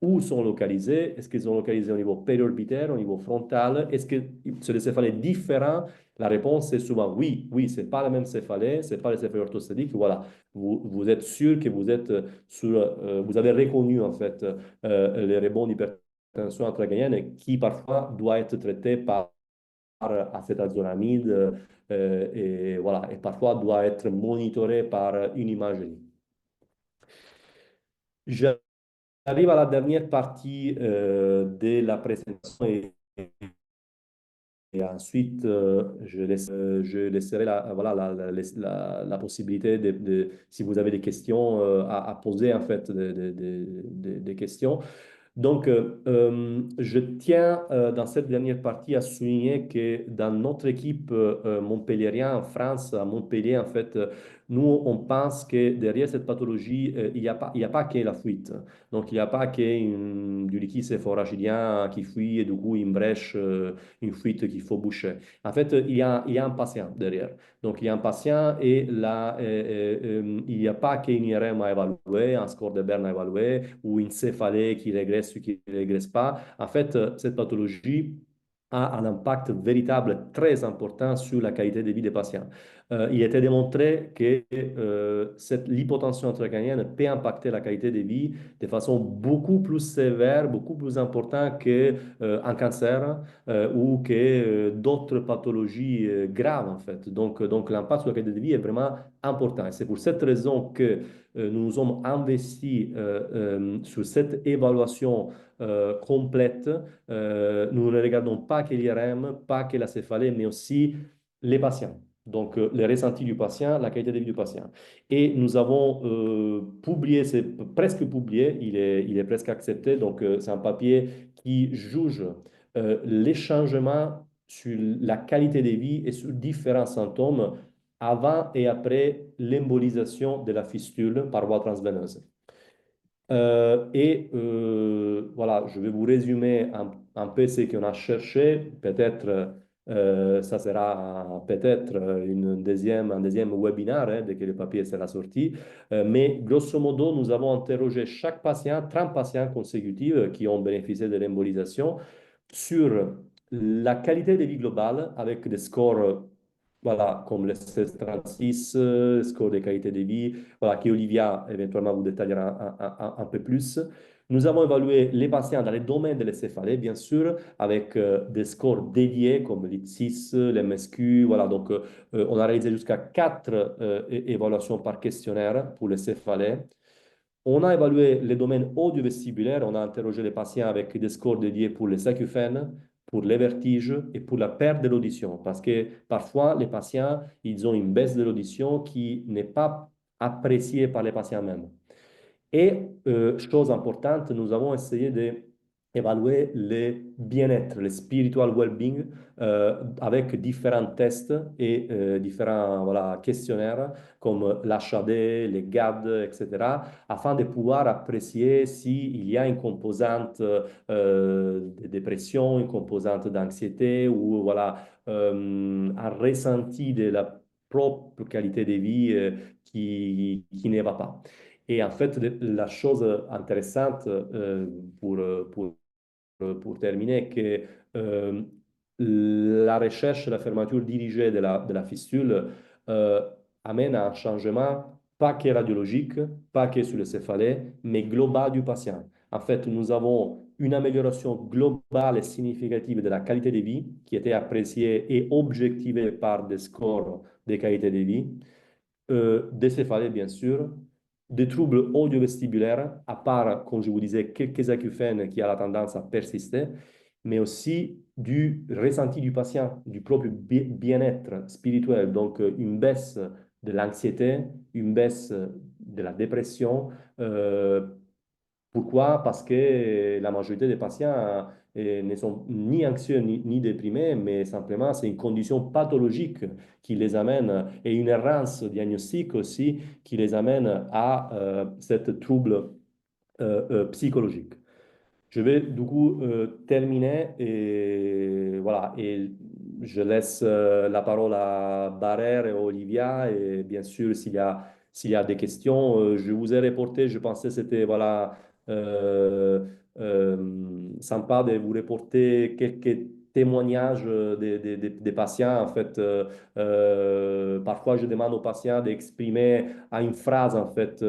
où sont localisés? Est-ce qu'ils sont localisés au niveau périorbitaire, au niveau frontal? Est-ce que c'est des céphalées différents? La réponse est souvent oui, oui, c'est pas la même céphalée, c'est pas les céphalées orthostatiques. Voilà, vous êtes sûr que vous êtes vous avez reconnu en fait les rebonds d'hypertension intracrânienne qui parfois doit être traité par acétaldzolamide et voilà, et parfois doit être monitoré par une imagerie. J'arrive à la dernière partie de la présentation et ensuite je laisserai voilà, la possibilité si vous avez des questions à poser en fait des questions. Donc, je tiens dans cette dernière partie à souligner que dans notre équipe montpelliéraine en France, à Montpellier, en fait, nous, on pense que derrière cette pathologie, il y a pas que la fuite. Donc, il n'y a pas que du liquide céphalorachidien qui fuit et du coup une brèche, une fuite qu'il faut boucher. En fait, il y a un patient derrière. Donc, il y a un patient et là, il n'y a pas qu'une IRM à évaluer, un score de Berne à évaluer ou une céphalée qui régresse ou qui ne régresse pas. En fait, cette pathologie a un impact véritable très important sur la qualité de vie des patients. Il a été démontré que l'hypotension intracrânienne peut impacter la qualité de vie de façon beaucoup plus sévère, beaucoup plus importante qu'un cancer ou que d'autres pathologies graves en fait. Donc l'impact sur la qualité de vie est vraiment important. Et c'est pour cette raison que nous nous sommes investis sur cette évaluation complète. Nous ne regardons pas que l'IRM, pas que la céphalée, mais aussi les patients. Donc, les ressentis du patient, la qualité de vie du patient. Et nous avons publié, c'est presque publié, il est presque accepté. Donc, c'est un papier qui juge les changements sur la qualité de vie et sur différents symptômes avant et après l'embolisation de la fistule par voie transveineuse. Voilà, je vais vous résumer un peu ce qu'on a cherché. Peut-être, ça sera peut-être un deuxième webinaire hein, dès que le papier sera sorti. Mais grosso modo, nous avons interrogé chaque patient, 30 patients consécutifs qui ont bénéficié de l'embolisation sur la qualité de vie globale avec des scores voilà, comme le 1636, score de qualité de vie, voilà, qui Olivia éventuellement vous détaillera un peu plus. Nous avons évalué les patients dans les domaines de l'encéphalée, bien sûr, avec des scores dédiés comme l'IT6, l'MSQ. Voilà, donc on a réalisé jusqu'à 4 évaluations par questionnaire pour les céphalées. On a évalué les domaines audiovestibulaires, on a interrogé les patients avec des scores dédiés pour les acouphènes, pour les vertiges et pour la perte de l'audition. Parce que parfois, les patients, ils ont une baisse de l'audition qui n'est pas appréciée par les patients même. Et chose importante, nous avons essayé d'évaluer le bien-être, le spiritual well-being, avec différents tests et différents voilà, questionnaires comme l'HAD, les GAD, etc., afin de pouvoir apprécier s'il y a une composante de dépression, une composante d'anxiété ou voilà, un ressenti de la propre qualité de vie qui ne va pas. Et en fait, la chose intéressante pour terminer, que euh, la recherche, la fermeture dirigée de la fistule euh, amène à un changement pas que radiologique, pas que sur le céphalée, mais global du patient. En fait, nous avons une amélioration globale et significative de la qualité de vie qui était appréciée et objectivée par des scores de qualité de vie des céphalées, bien sûr, des troubles audiovestibulaires, à part, comme je vous disais, quelques acouphènes qui ont la tendance à persister, mais aussi du ressenti du patient, du propre bien-être spirituel, donc une baisse de l'anxiété, une baisse de la dépression, euh, pourquoi? Parce que la majorité des patients ne sont ni anxieux ni déprimés, mais simplement c'est une condition pathologique qui les amène et une errance diagnostique aussi qui les amène à cette trouble psychologique. Je vais du coup terminer et voilà et je laisse la parole à Barère et à Olivia et bien sûr s'il y a des questions, je vous ai reporté, je pensais que c'était voilà sympa de vous reporter quelques témoignages des patients. En fait, parfois, je demande aux patients d'exprimer à une phrase, en fait,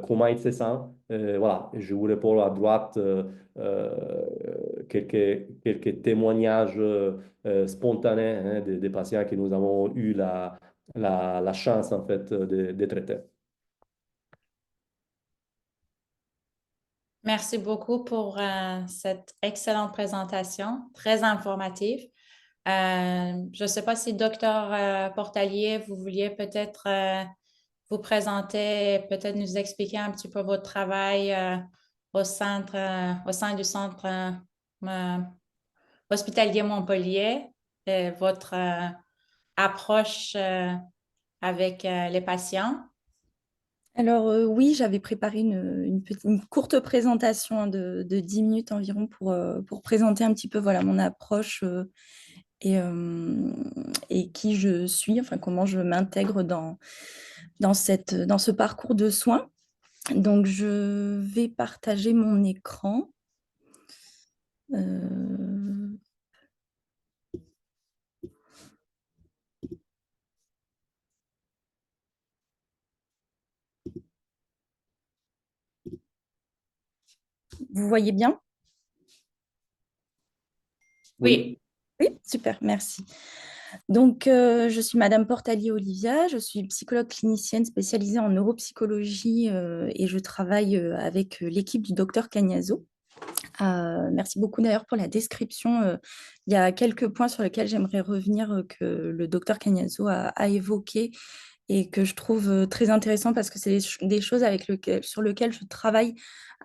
comment ils se sentent. Voilà, et je vous réponds à droite quelques témoignages spontanés hein, des patients que nous avons eu la chance, en fait, de traiter. Merci beaucoup pour cette excellente présentation, très informative. Je ne sais pas si docteur Portalier, vous vouliez peut-être vous présenter, peut-être nous expliquer un petit peu votre travail au sein du centre euh, hospitalier Montpellier, et votre approche avec les patients. Alors oui, j'avais préparé une courte présentation hein, de 10 minutes environ pour présenter un petit peu voilà, mon approche et qui je suis, enfin comment je m'intègre dans ce parcours de soins. Donc je vais partager mon écran. Euh, Vous voyez bien? Oui. Oui, Oui, super, merci. Donc, je suis Madame Portalier-Olivia, je suis psychologue clinicienne spécialisée en neuropsychologie et je travaille avec l'équipe du docteur Cagnazo. Merci beaucoup d'ailleurs pour la description. Il y a quelques points sur lesquels j'aimerais revenir que le docteur Cagnazo a évoqué et que je trouve très intéressant parce que c'est des choses sur lesquelles je travaille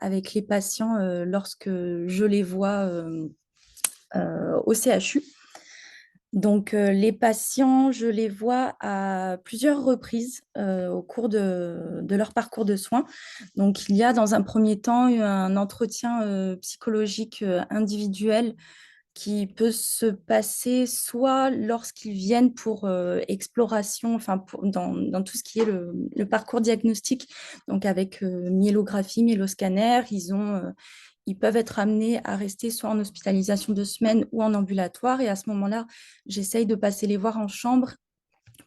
avec les patients lorsque je les vois au CHU. Donc, les patients, je les vois à plusieurs reprises au cours de leur parcours de soins. Donc, il y a dans un premier temps un entretien psychologique individuel qui peut se passer soit lorsqu'ils viennent pour exploration, enfin dans tout ce qui est le parcours diagnostic, donc avec myélographie, myéloscanner, ils peuvent être amenés à rester soit en hospitalisation 2 semaines ou en ambulatoire. Et à ce moment-là, j'essaye de passer les voir en chambre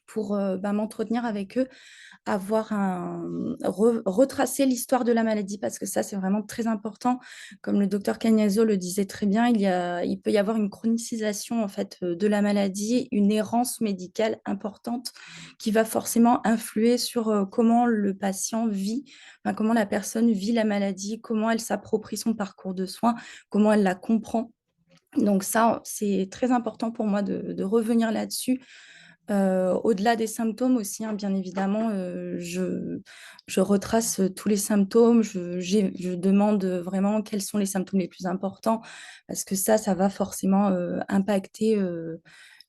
pour m'entretenir avec eux, retracer l'histoire de la maladie, parce que ça, c'est vraiment très important. Comme le docteur Cagnazo le disait très bien, il peut y avoir une chronicisation en fait, de la maladie, une errance médicale importante qui va forcément influer sur comment le patient vit, enfin, comment la personne vit la maladie, comment elle s'approprie son parcours de soins, comment elle la comprend. Donc ça, c'est très important pour moi de revenir là-dessus. Au-delà des symptômes aussi, hein, bien évidemment, je retrace tous les symptômes, je demande vraiment quels sont les symptômes les plus importants, parce que ça va forcément impacter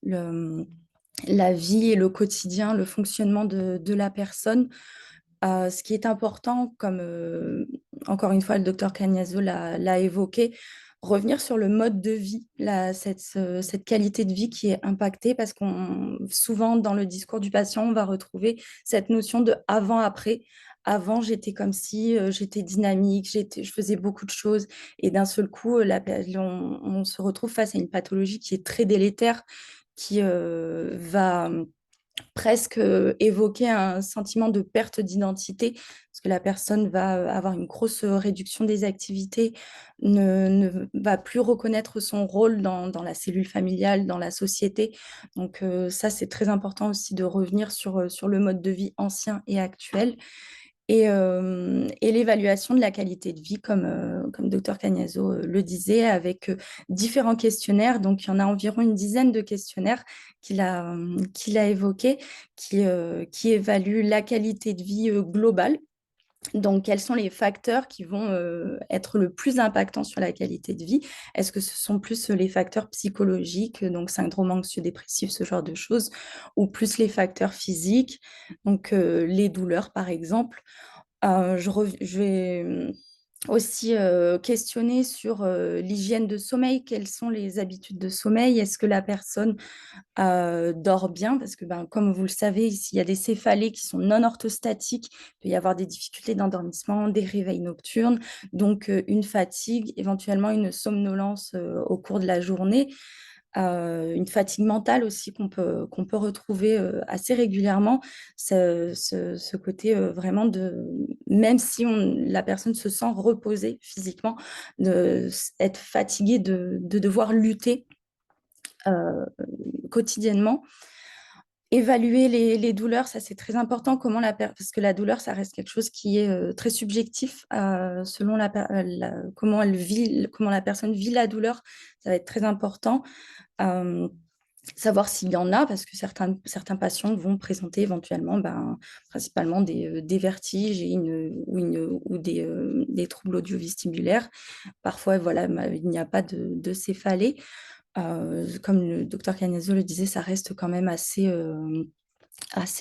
le- la vie et le quotidien, le fonctionnement de la personne. Ce qui est important, comme encore une fois le docteur Cagnazo l'a évoqué, revenir sur le mode de vie, cette qualité de vie qui est impactée, parce qu'on souvent dans le discours du patient, on va retrouver cette notion de avant-après. Avant, j'étais comme si j'étais dynamique, je faisais beaucoup de choses, et d'un seul coup, on se retrouve face à une pathologie qui est très délétère, qui va presque évoquer un sentiment de perte d'identité, parce que la personne va avoir une grosse réduction des activités, ne va plus reconnaître son rôle dans la cellule familiale, dans la société. Donc ça, c'est très important aussi de revenir sur le mode de vie ancien et actuel. Et l'évaluation de la qualité de vie, comme docteur Cagnazo le disait, avec différents questionnaires. Donc, il y en a environ une dizaine de questionnaires qu'il a évoqués, qui évaluent la qualité de vie globale. Donc, quels sont les facteurs qui vont être le plus impactants sur la qualité de vie? Est-ce que ce sont plus les facteurs psychologiques, donc syndrome anxieux-dépressif, ce genre de choses, ou plus les facteurs physiques, donc les douleurs, par exemple? Je vais aussi questionner sur l'hygiène de sommeil, quelles sont les habitudes de sommeil, est-ce que la personne dort bien, parce que comme vous le savez, s'il y a des céphalées qui sont non orthostatiques, il peut y avoir des difficultés d'endormissement, des réveils nocturnes, donc une fatigue, éventuellement une somnolence au cours de la journée. Une fatigue mentale aussi qu'on peut retrouver assez régulièrement, ce côté vraiment de, même si la personne se sent reposée physiquement, être fatiguée de devoir lutter euh, quotidiennement. Évaluer les douleurs, ça c'est très important, parce que la douleur, ça reste quelque chose qui est très subjectif selon comment la personne vit la douleur, ça va être très important. Euh, Savoir s'il y en a, parce que certains patients vont présenter éventuellement principalement des vertiges ou des troubles audiovestibulaires. Parfois, voilà, il n'y a pas de céphalée. Comme le docteur Cagnazo le disait, ça reste quand même assez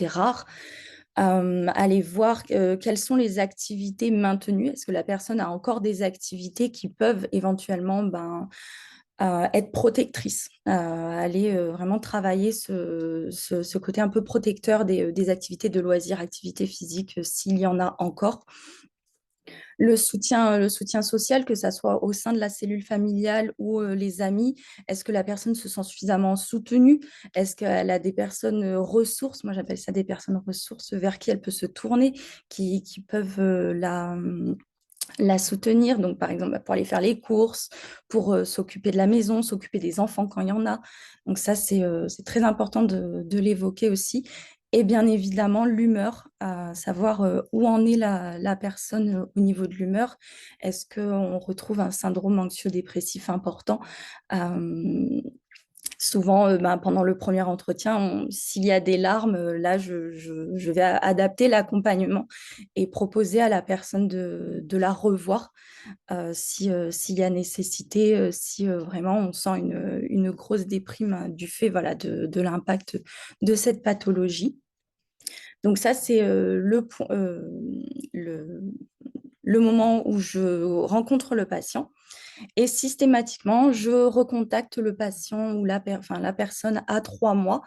rare. Aller voir quelles sont les activités maintenues. Est-ce que la personne a encore des activités qui peuvent éventuellement être protectrices, aller vraiment travailler ce côté un peu protecteur des activités de loisirs, activités physiques, s'il y en a encore. Le soutien social, que ça soit au sein de la cellule familiale ou les amis, est-ce que la personne se sent suffisamment soutenue? Est-ce qu'elle a des personnes ressources? Moi, j'appelle ça des personnes ressources vers qui elle peut se tourner, qui peuvent la soutenir. Donc, par exemple, pour aller faire les courses, pour s'occuper de la maison, s'occuper des enfants quand il y en a. Donc, ça, c'est très important de l'évoquer aussi. Et bien évidemment, l'humeur, à savoir où en est la personne au niveau de l'humeur. Est-ce qu'on retrouve un syndrome anxio-dépressif important? Euh, Souvent, pendant le premier entretien, s'il y a des larmes, là, je vais adapter l'accompagnement et proposer à la personne de la revoir s'il y a nécessité, si vraiment on sent une grosse déprime du fait voilà, de l'impact de cette pathologie. Donc ça, c'est le, le moment où je rencontre le patient. Et systématiquement, je recontacte le patient ou la personne à 3 mois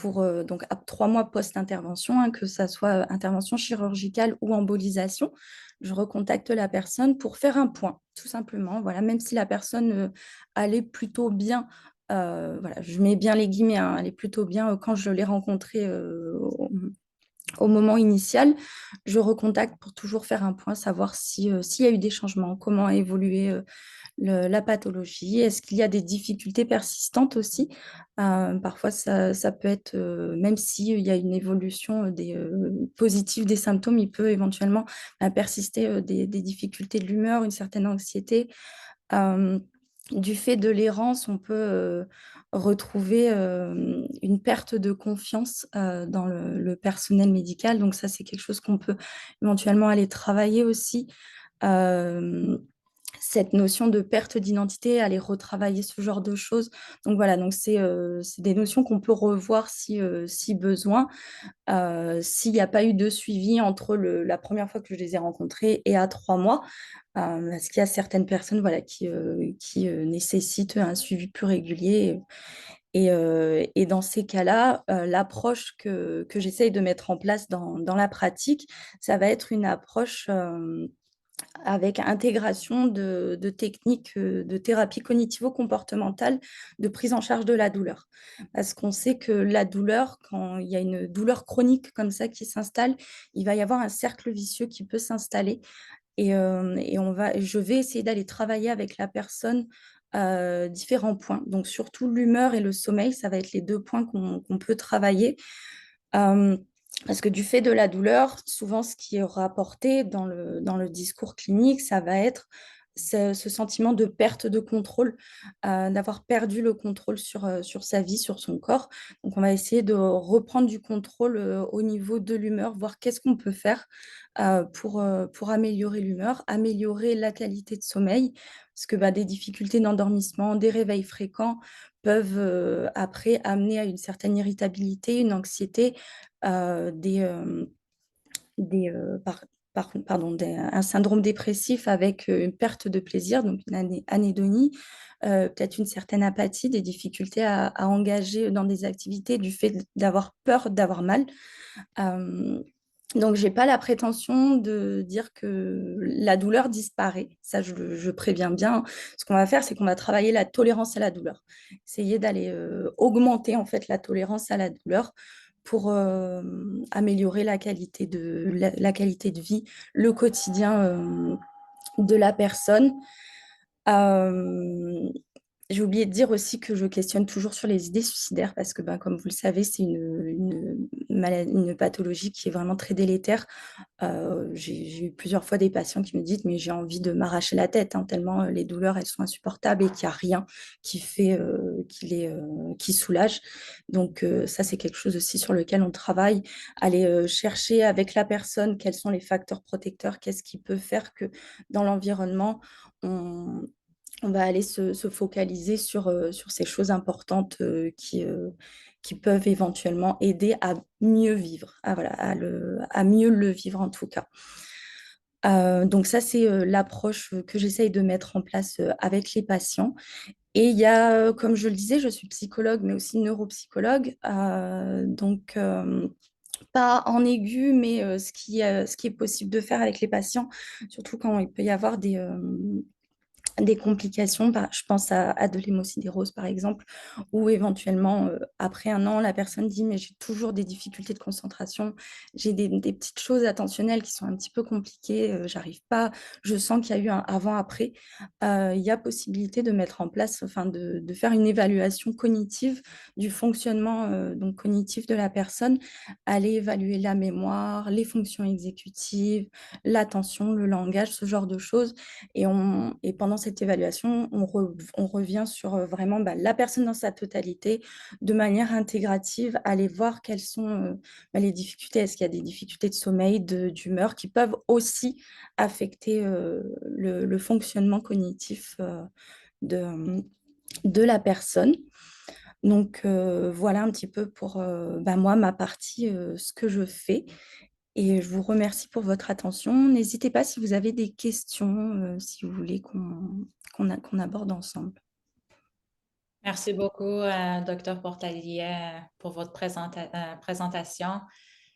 donc à 3 mois post-intervention, que ça soit intervention chirurgicale ou embolisation. Je recontacte la personne pour faire un point, tout simplement. Voilà, même si la personne allait plutôt bien, voilà, je mets bien les guillemets, hein, allait plutôt bien quand je l'ai rencontrée au moment initial, je recontacte pour toujours faire un point, savoir s'il y a eu des changements, comment a évolué la pathologie, est-ce qu'il y a des difficultés persistantes aussi. Parfois, ça peut être, même s'il y a une évolution positive des symptômes, il peut éventuellement persister des difficultés de l'humeur, une certaine anxiété. Euh, du fait de l'errance, on peut retrouver une perte de confiance dans le personnel médical. Donc ça, c'est quelque chose qu'on peut éventuellement aller travailler aussi. Euh, Cette notion de perte d'identité, aller retravailler ce genre de choses. Donc voilà, donc c'est des notions qu'on peut revoir si besoin. S'il n'y a pas eu de suivi entre la première fois que je les ai rencontrés et à 3 mois, parce qu'il y a certaines personnes voilà, qui nécessitent un suivi plus régulier. Et dans ces cas-là, l'approche que j'essaye de mettre en place dans la pratique, ça va être une approche avec intégration de techniques de thérapie cognitivo-comportementale de prise en charge de la douleur. Parce qu'on sait que la douleur, quand il y a une douleur chronique comme ça qui s'installe, il va y avoir un cercle vicieux qui peut s'installer. Et je vais essayer d'aller travailler avec la personne différents points. Donc surtout l'humeur et le sommeil, ça va être les 2 points qu'on peut travailler. Euh, Parce que du fait de la douleur, souvent ce qui est rapporté dans le discours clinique, ça va être ce sentiment de perte de contrôle, d'avoir perdu le contrôle sur sa vie, sur son corps. Donc on va essayer de reprendre du contrôle au niveau de l'humeur, voir qu'est-ce qu'on peut faire pour améliorer l'humeur, améliorer la qualité de sommeil, parce que des difficultés d'endormissement, des réveils fréquents peuvent après amener à une certaine irritabilité, une anxiété, des, par, pardon, un syndrome dépressif avec une perte de plaisir, donc une anédonie, peut-être une certaine apathie, des difficultés à engager dans des activités du fait d'avoir peur d'avoir mal. Donc, je n'ai pas la prétention de dire que la douleur disparaît. Ça, je préviens bien. Ce qu'on va faire, c'est qu'on va travailler la tolérance à la douleur. Essayer d'aller augmenter en fait la tolérance à la douleur pour améliorer la qualité de vie, le quotidien de la personne. Euh, j'ai oublié de dire aussi que je questionne toujours sur les idées suicidaires parce que, ben, comme vous le savez, c'est une pathologie qui est vraiment très délétère. J'ai eu plusieurs fois des patients qui me disent, mais j'ai envie de m'arracher la tête, hein, tellement les douleurs, elles sont insupportables et qu'il n'y a rien qui fait, qui soulage. Donc, ça, c'est quelque chose aussi sur lequel on travaille. Aller chercher avec la personne quels sont les facteurs protecteurs, qu'est-ce qui peut faire que dans l'environnement, on va aller se focaliser sur ces choses importantes qui peuvent éventuellement aider à mieux vivre, voilà, à mieux le vivre en tout cas. Donc ça, c'est l'approche que j'essaye de mettre en place avec les patients. Et il y a, comme je le disais, je suis psychologue, mais aussi neuropsychologue. Donc, pas en aigu, mais ce qui est possible de faire avec les patients, surtout quand il peut y avoir des complications, je pense à de l'hémosidérose par exemple, où éventuellement, après un an, la personne dit, mais j'ai toujours des difficultés de concentration, j'ai des petites choses attentionnelles qui sont un petit peu compliquées, j'arrive pas, je sens qu'il y a eu un avant-après. Il y a possibilité de mettre en place, enfin de faire une évaluation cognitive du fonctionnement donc cognitif de la personne, aller évaluer la mémoire, les fonctions exécutives, l'attention, le langage, ce genre de choses. Et pendant cette évaluation, on revient sur vraiment la personne dans sa totalité, de manière intégrative, aller voir quelles sont les difficultés. Est-ce qu'il y a des difficultés de sommeil, d'humeur qui peuvent aussi affecter le fonctionnement cognitif de la personne. Donc voilà un petit peu pour moi, ma partie, ce que je fais. Et je vous remercie pour votre attention. N'hésitez pas si vous avez des questions, si vous voulez qu'on aborde ensemble. Merci beaucoup, Dr. Portalier, pour votre présentation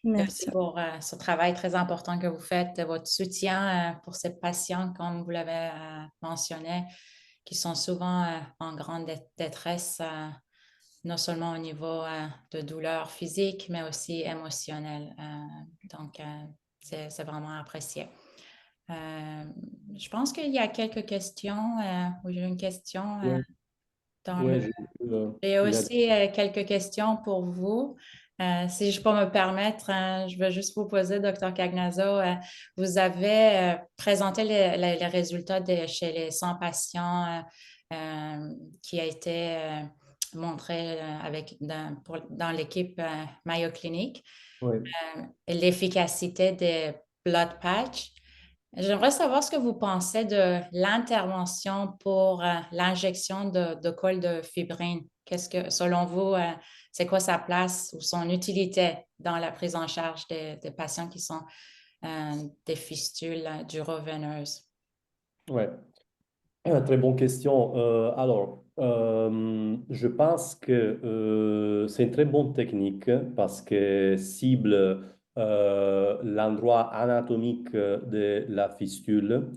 et aussi Merci. pour ce travail très important que vous faites, votre soutien pour ces patients, comme vous l'avez mentionné, qui sont souvent en grande détresse, non seulement au niveau de douleur physique, mais aussi émotionnelle. Donc, c'est vraiment apprécié. Je pense qu'il y a quelques questions, ou j'ai une question Ouais, dans le... ouais, J'ai il y a... aussi quelques questions pour vous. Si je peux me permettre, je veux juste vous poser, Dr. Cagnazo, vous avez présenté les résultats chez les 100 patients qui a été montré dans l'équipe Mayo Clinic, ouais. l'efficacité des blood patch. J'aimerais savoir ce que vous pensez de l'intervention pour l'injection de colle de fibrine. Qu'est-ce que, selon vous, c'est quoi sa place ou son utilité dans la prise en charge des patients qui sont des fistules duroveineuses? Ouais. Très bonne question. Je pense que c'est une très bonne technique parce que cible l'endroit anatomique de la fistule.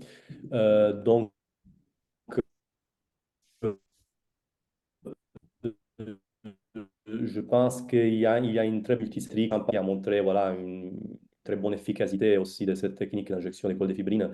Donc, je pense il y a une très multistrique qui a montré voilà, une très bonne efficacité aussi de cette technique d'injection d'école de fibrine.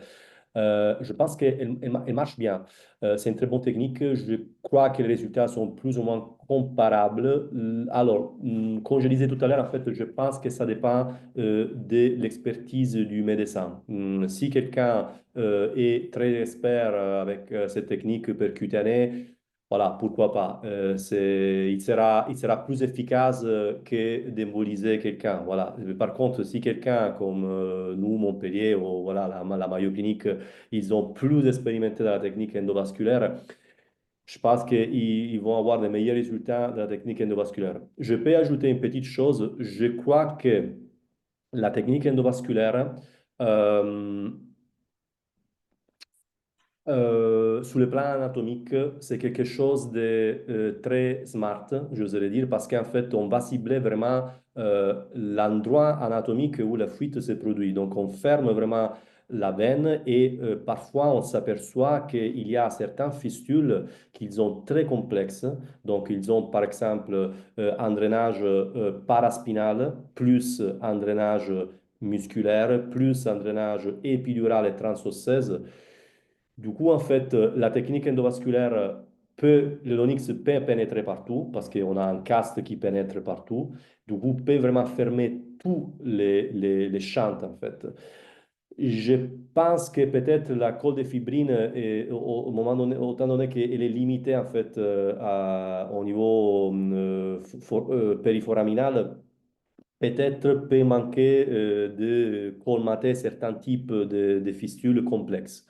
Je pense qu'elle marche bien. C'est une très bonne technique. Je crois que les résultats sont plus ou moins comparables. Alors, comme je disais tout à l'heure, en fait, je pense que ça dépend de l'expertise du médecin. Si quelqu'un est très expert avec cette technique percutanée, voilà, pourquoi pas. Il sera plus efficace que d'emboliser quelqu'un. Voilà. Par contre, si quelqu'un comme nous, Montpellier, ou voilà, la Mayo Clinique, ils ont plus expérimenté dans la technique endovasculaire, je pense qu'ils vont avoir de meilleurs résultats dans la technique endovasculaire. Je peux ajouter une petite chose. Je crois que la technique endovasculaire Euh, sur le plan anatomique, c'est quelque chose de très smart, j'oserais dire, parce qu'en fait, on va cibler vraiment l'endroit anatomique où la fuite se produit. Donc, on ferme vraiment la veine et parfois, on s'aperçoit qu'il y a certains fistules qui sont très complexes. Donc, ils ont par exemple un drainage paraspinal, plus un drainage musculaire, plus un drainage épidural et transosseuse. Du coup, en fait, la technique endovasculaire le Lonix peut pénétrer partout parce qu'on a un cast qui pénètre partout. Du coup, peut vraiment fermer tous les chantes, en fait. Je pense que peut-être la colle de fibrine, au moment donné, autant donné qu'elle est limitée, en fait, au niveau périforaminal, peut-être peut manquer de colmater certains types de fistules complexes.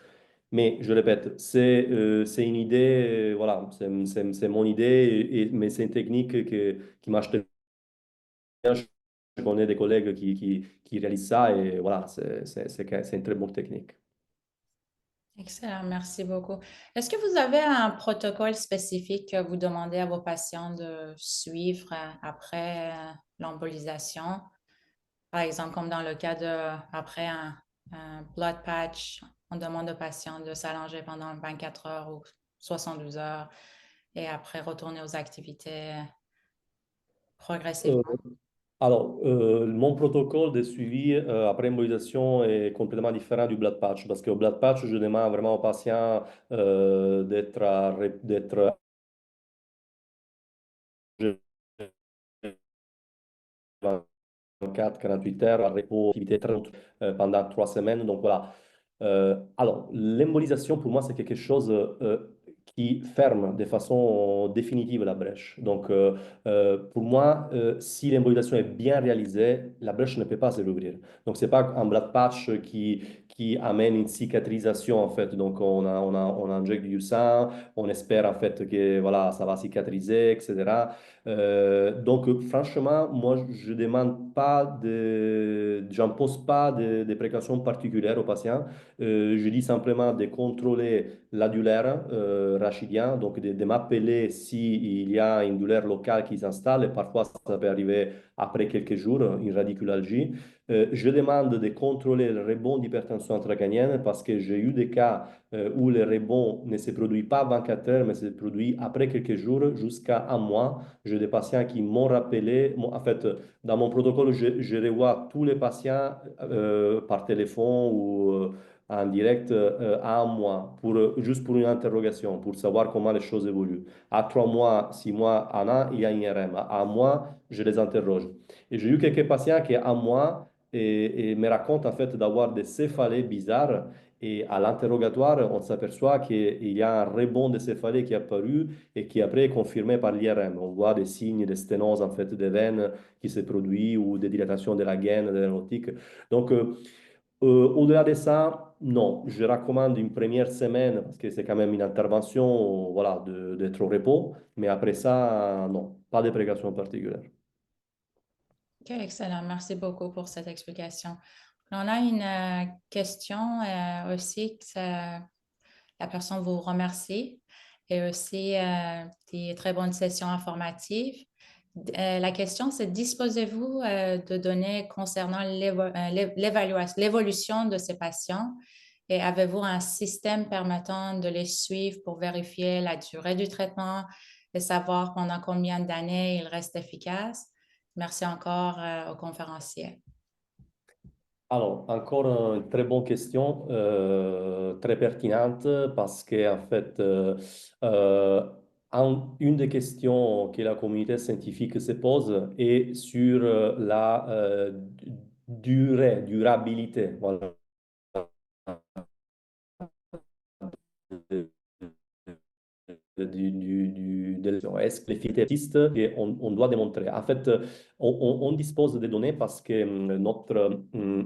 Mais je répète, c'est une idée, voilà, c'est mon idée, mais c'est une technique qui marche très bien. Je connais des collègues qui réalisent ça et voilà, c'est une très bonne technique. Excellent, merci beaucoup. Est-ce que vous avez un protocole spécifique que vous demandez à vos patients de suivre après l'embolisation? Par exemple, comme dans le cas de, après un blood patch, on demande aux patients de s'allonger pendant 24 heures ou 72 heures et après retourner aux activités Euh, progressivement. alors, mon protocole de suivi après embolisation est complètement différent du blood patch parce qu'au blood patch, je demande vraiment aux patients d'être 24, 48 heures, à repos, activité très haute pendant 3 semaines. Donc voilà. Alors, l'embolisation, pour moi, c'est quelque chose qui ferme de façon définitive la brèche. Donc, pour moi, si l'embolisation est bien réalisée, la brèche ne peut pas se rouvrir. Donc, c'est pas un blood patch qui amène une cicatrisation, en fait. Donc, on injecte du sang, on espère, en fait, que voilà, ça va cicatriser, etc. Donc, franchement, moi, je demande pas j'impose pas de précautions particulières aux patients. Je dis simplement de contrôler la douleur rachidien, donc de m'appeler s'il y a une douleur locale qui s'installe. Et parfois, ça peut arriver après quelques jours, une radiculalgie. Je demande de contrôler le rebond d'hypertension intracrânienne parce que j'ai eu des cas où le rebond ne se produit pas 24 heures, mais se produit après quelques jours jusqu'à un mois. J'ai des patients qui m'ont rappelé, en fait, dans mon protocole, je revois tous les patients par téléphone ou en direct à un mois, juste pour une interrogation, pour savoir comment les choses évoluent. À 3 mois, 6 mois, un an, il y a une IRM. À un mois, je les interroge. Et j'ai eu quelques patients qui, à un mois, et me racontent en fait d'avoir des céphalées bizarres. Et à l'interrogatoire, on s'aperçoit qu'il y a un rebond de céphalée qui est apparu et qui après est confirmé par l'IRM. On voit des signes de sténose en fait des veines qui se produit ou des dilatations de la gaine, de l'aortique. Donc, au-delà de ça, non, je recommande une première semaine parce que c'est quand même une intervention, voilà, d'être au repos. Mais après ça, non, pas de précautions particulières. OK, excellent. Merci beaucoup pour cette explication. On a une question aussi que la personne vous remercie et aussi des très bonnes sessions informatives. La question, c'est disposez-vous de données concernant l'évolution de ces patients et avez-vous un système permettant de les suivre pour vérifier la durée du traitement et savoir pendant combien d'années ils restent efficaces? Merci encore aux conférenciers. Alors, encore une très bonne question, très pertinente, parce que en fait, une des questions que la communauté scientifique se pose est sur la durabilité. Voilà. Est-ce que l'efficacité existe et on doit démontrer. En fait, on dispose des données parce que notre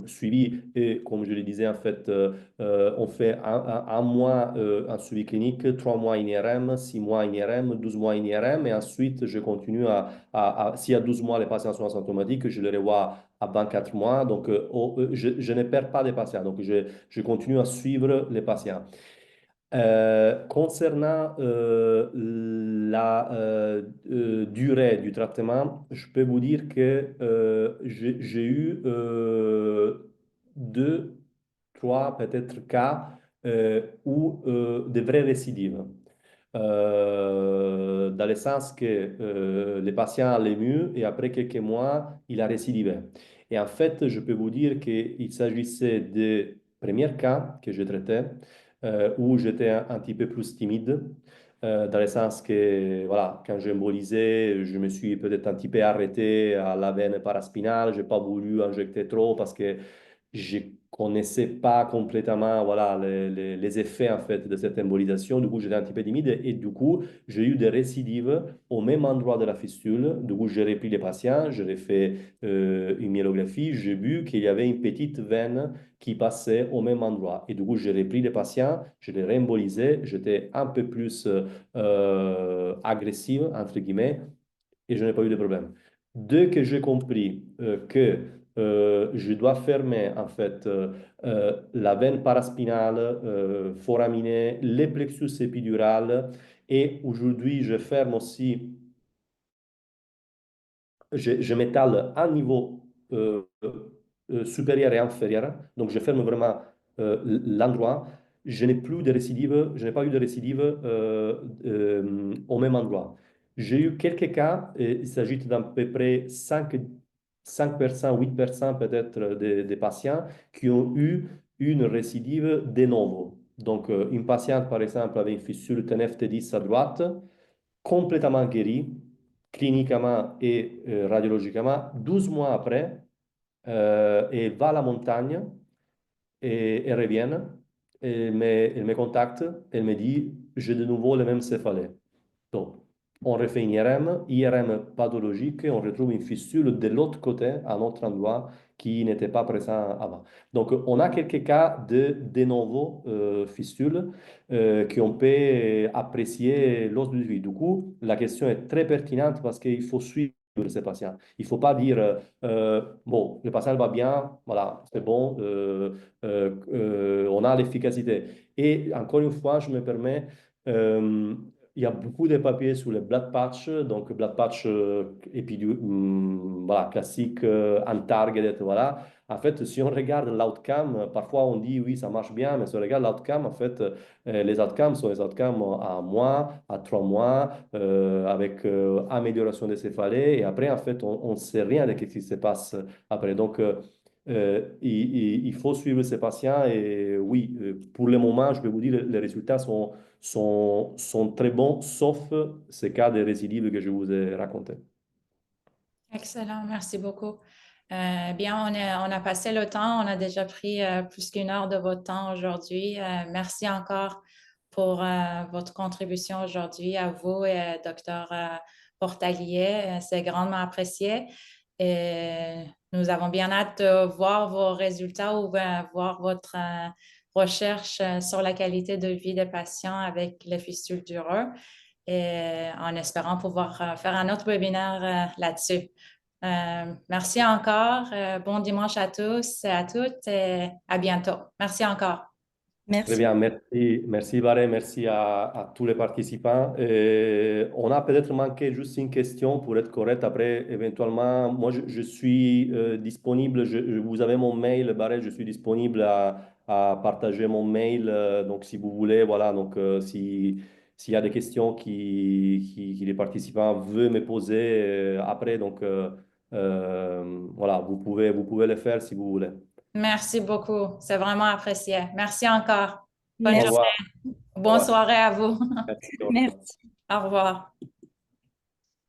suivi est, comme je le disais, en fait, on fait un mois un suivi clinique, 3 mois in IRM, 6 mois in IRM, 12 mois in IRM, et ensuite je continue s'il y a 12 mois les patients sont asymptomatiques, je les revois à 24 mois. Donc, je ne perds pas des patients. Donc, je continue à suivre les patients. Concernant la durée du traitement, je peux vous dire que j'ai eu deux, trois peut-être cas où de vraies récidives. Dans le sens que le patient allait mieux et après quelques mois, il a récidivé. Et en fait, je peux vous dire qu'il s'agissait des premiers cas que je traitais où j'étais un petit peu plus timide. Dans le sens que, voilà, quand j'ai embolisé, je me suis peut-être un petit peu arrêté à la veine paraspinale. Je n'ai pas voulu injecter trop parce que je connaissais pas complètement voilà, les effets en fait, de cette embolisation. Du coup, j'étais un petit peu timide et du coup, j'ai eu des récidives au même endroit de la fistule. Du coup, j'ai repris les patients, j'ai fait une myélographie, j'ai vu qu'il y avait une petite veine qui passait au même endroit. Et du coup, j'ai repris les patients, je les réembolisais, j'étais un peu plus agressive, entre guillemets, et je n'ai pas eu de problème. Dès que j'ai compris que je dois fermer en fait la veine paraspinale, foraminée, les plexus épidurales et aujourd'hui je ferme aussi, je m'étale à niveau supérieur et inférieur, donc je ferme vraiment l'endroit. Je n'ai plus de récidive, je n'ai pas eu de récidive au même endroit. J'ai eu quelques cas, et il s'agit d'à peu près 5%, 8% peut-être des patients qui ont eu une récidive de novo. Donc, une patiente, par exemple, avait une fissure TNF-T10 à droite, complètement guérie, cliniquement et radiologiquement. 12 mois après, elle va à la montagne et elle revient. Elle me contacte, elle me dit, j'ai de nouveau les mêmes céphalées. Donc, on refait une IRM pathologique, on retrouve une fistule de l'autre côté, à un autre endroit qui n'était pas présent avant. Donc, on a quelques cas de novo fistules qu'on peut apprécier lors du suivi. Du coup, la question est très pertinente parce qu'il faut suivre ces patients. Il ne faut pas dire, bon, le patient va bien, voilà, c'est bon, on a l'efficacité. Et encore une fois, je me permets, il y a beaucoup de papiers sur les blood patch, donc blood patch voilà, classique, untargeted, voilà. En fait, si on regarde l'outcome, parfois on dit oui, ça marche bien, mais si on regarde l'outcome, en fait, les outcomes sont les outcomes à un mois, à 3 mois, avec amélioration des céphalées, et après, en fait, on ne sait rien de ce qui se passe après. Donc, il faut suivre ces patients et oui, pour le moment, je peux vous dire, les résultats sont très bons, sauf ces cas de récidive que je vous ai raconté. Excellent, merci beaucoup. Bien, on a passé le temps, on a déjà pris plus qu'une heure de votre temps aujourd'hui. Merci encore pour votre contribution aujourd'hui à vous et Dr. Portalier. C'est grandement apprécié. Et nous avons bien hâte de voir vos résultats ou voir votre recherche sur la qualité de vie des patients avec les fistules d'ureux et en espérant pouvoir faire un autre webinaire là-dessus. Merci encore. Bon dimanche à tous et à toutes et à bientôt. Merci encore. Très Merci. bien, merci, merci Baré, merci à tous les participants. On a peut-être manqué juste une question pour être correct. Après, éventuellement, moi, je suis disponible. Vous avez mon mail, Baré, je suis disponible à partager mon mail. Donc, si vous voulez, voilà. Donc, s'il y a des questions qui les participants veulent me poser après, donc, voilà, vous pouvez le faire si vous voulez. Merci beaucoup. C'est vraiment apprécié. Merci encore. Bonne Au Merci. revoir. journée. Au Bonne revoir. soirée à vous. Merci. Merci. Au revoir.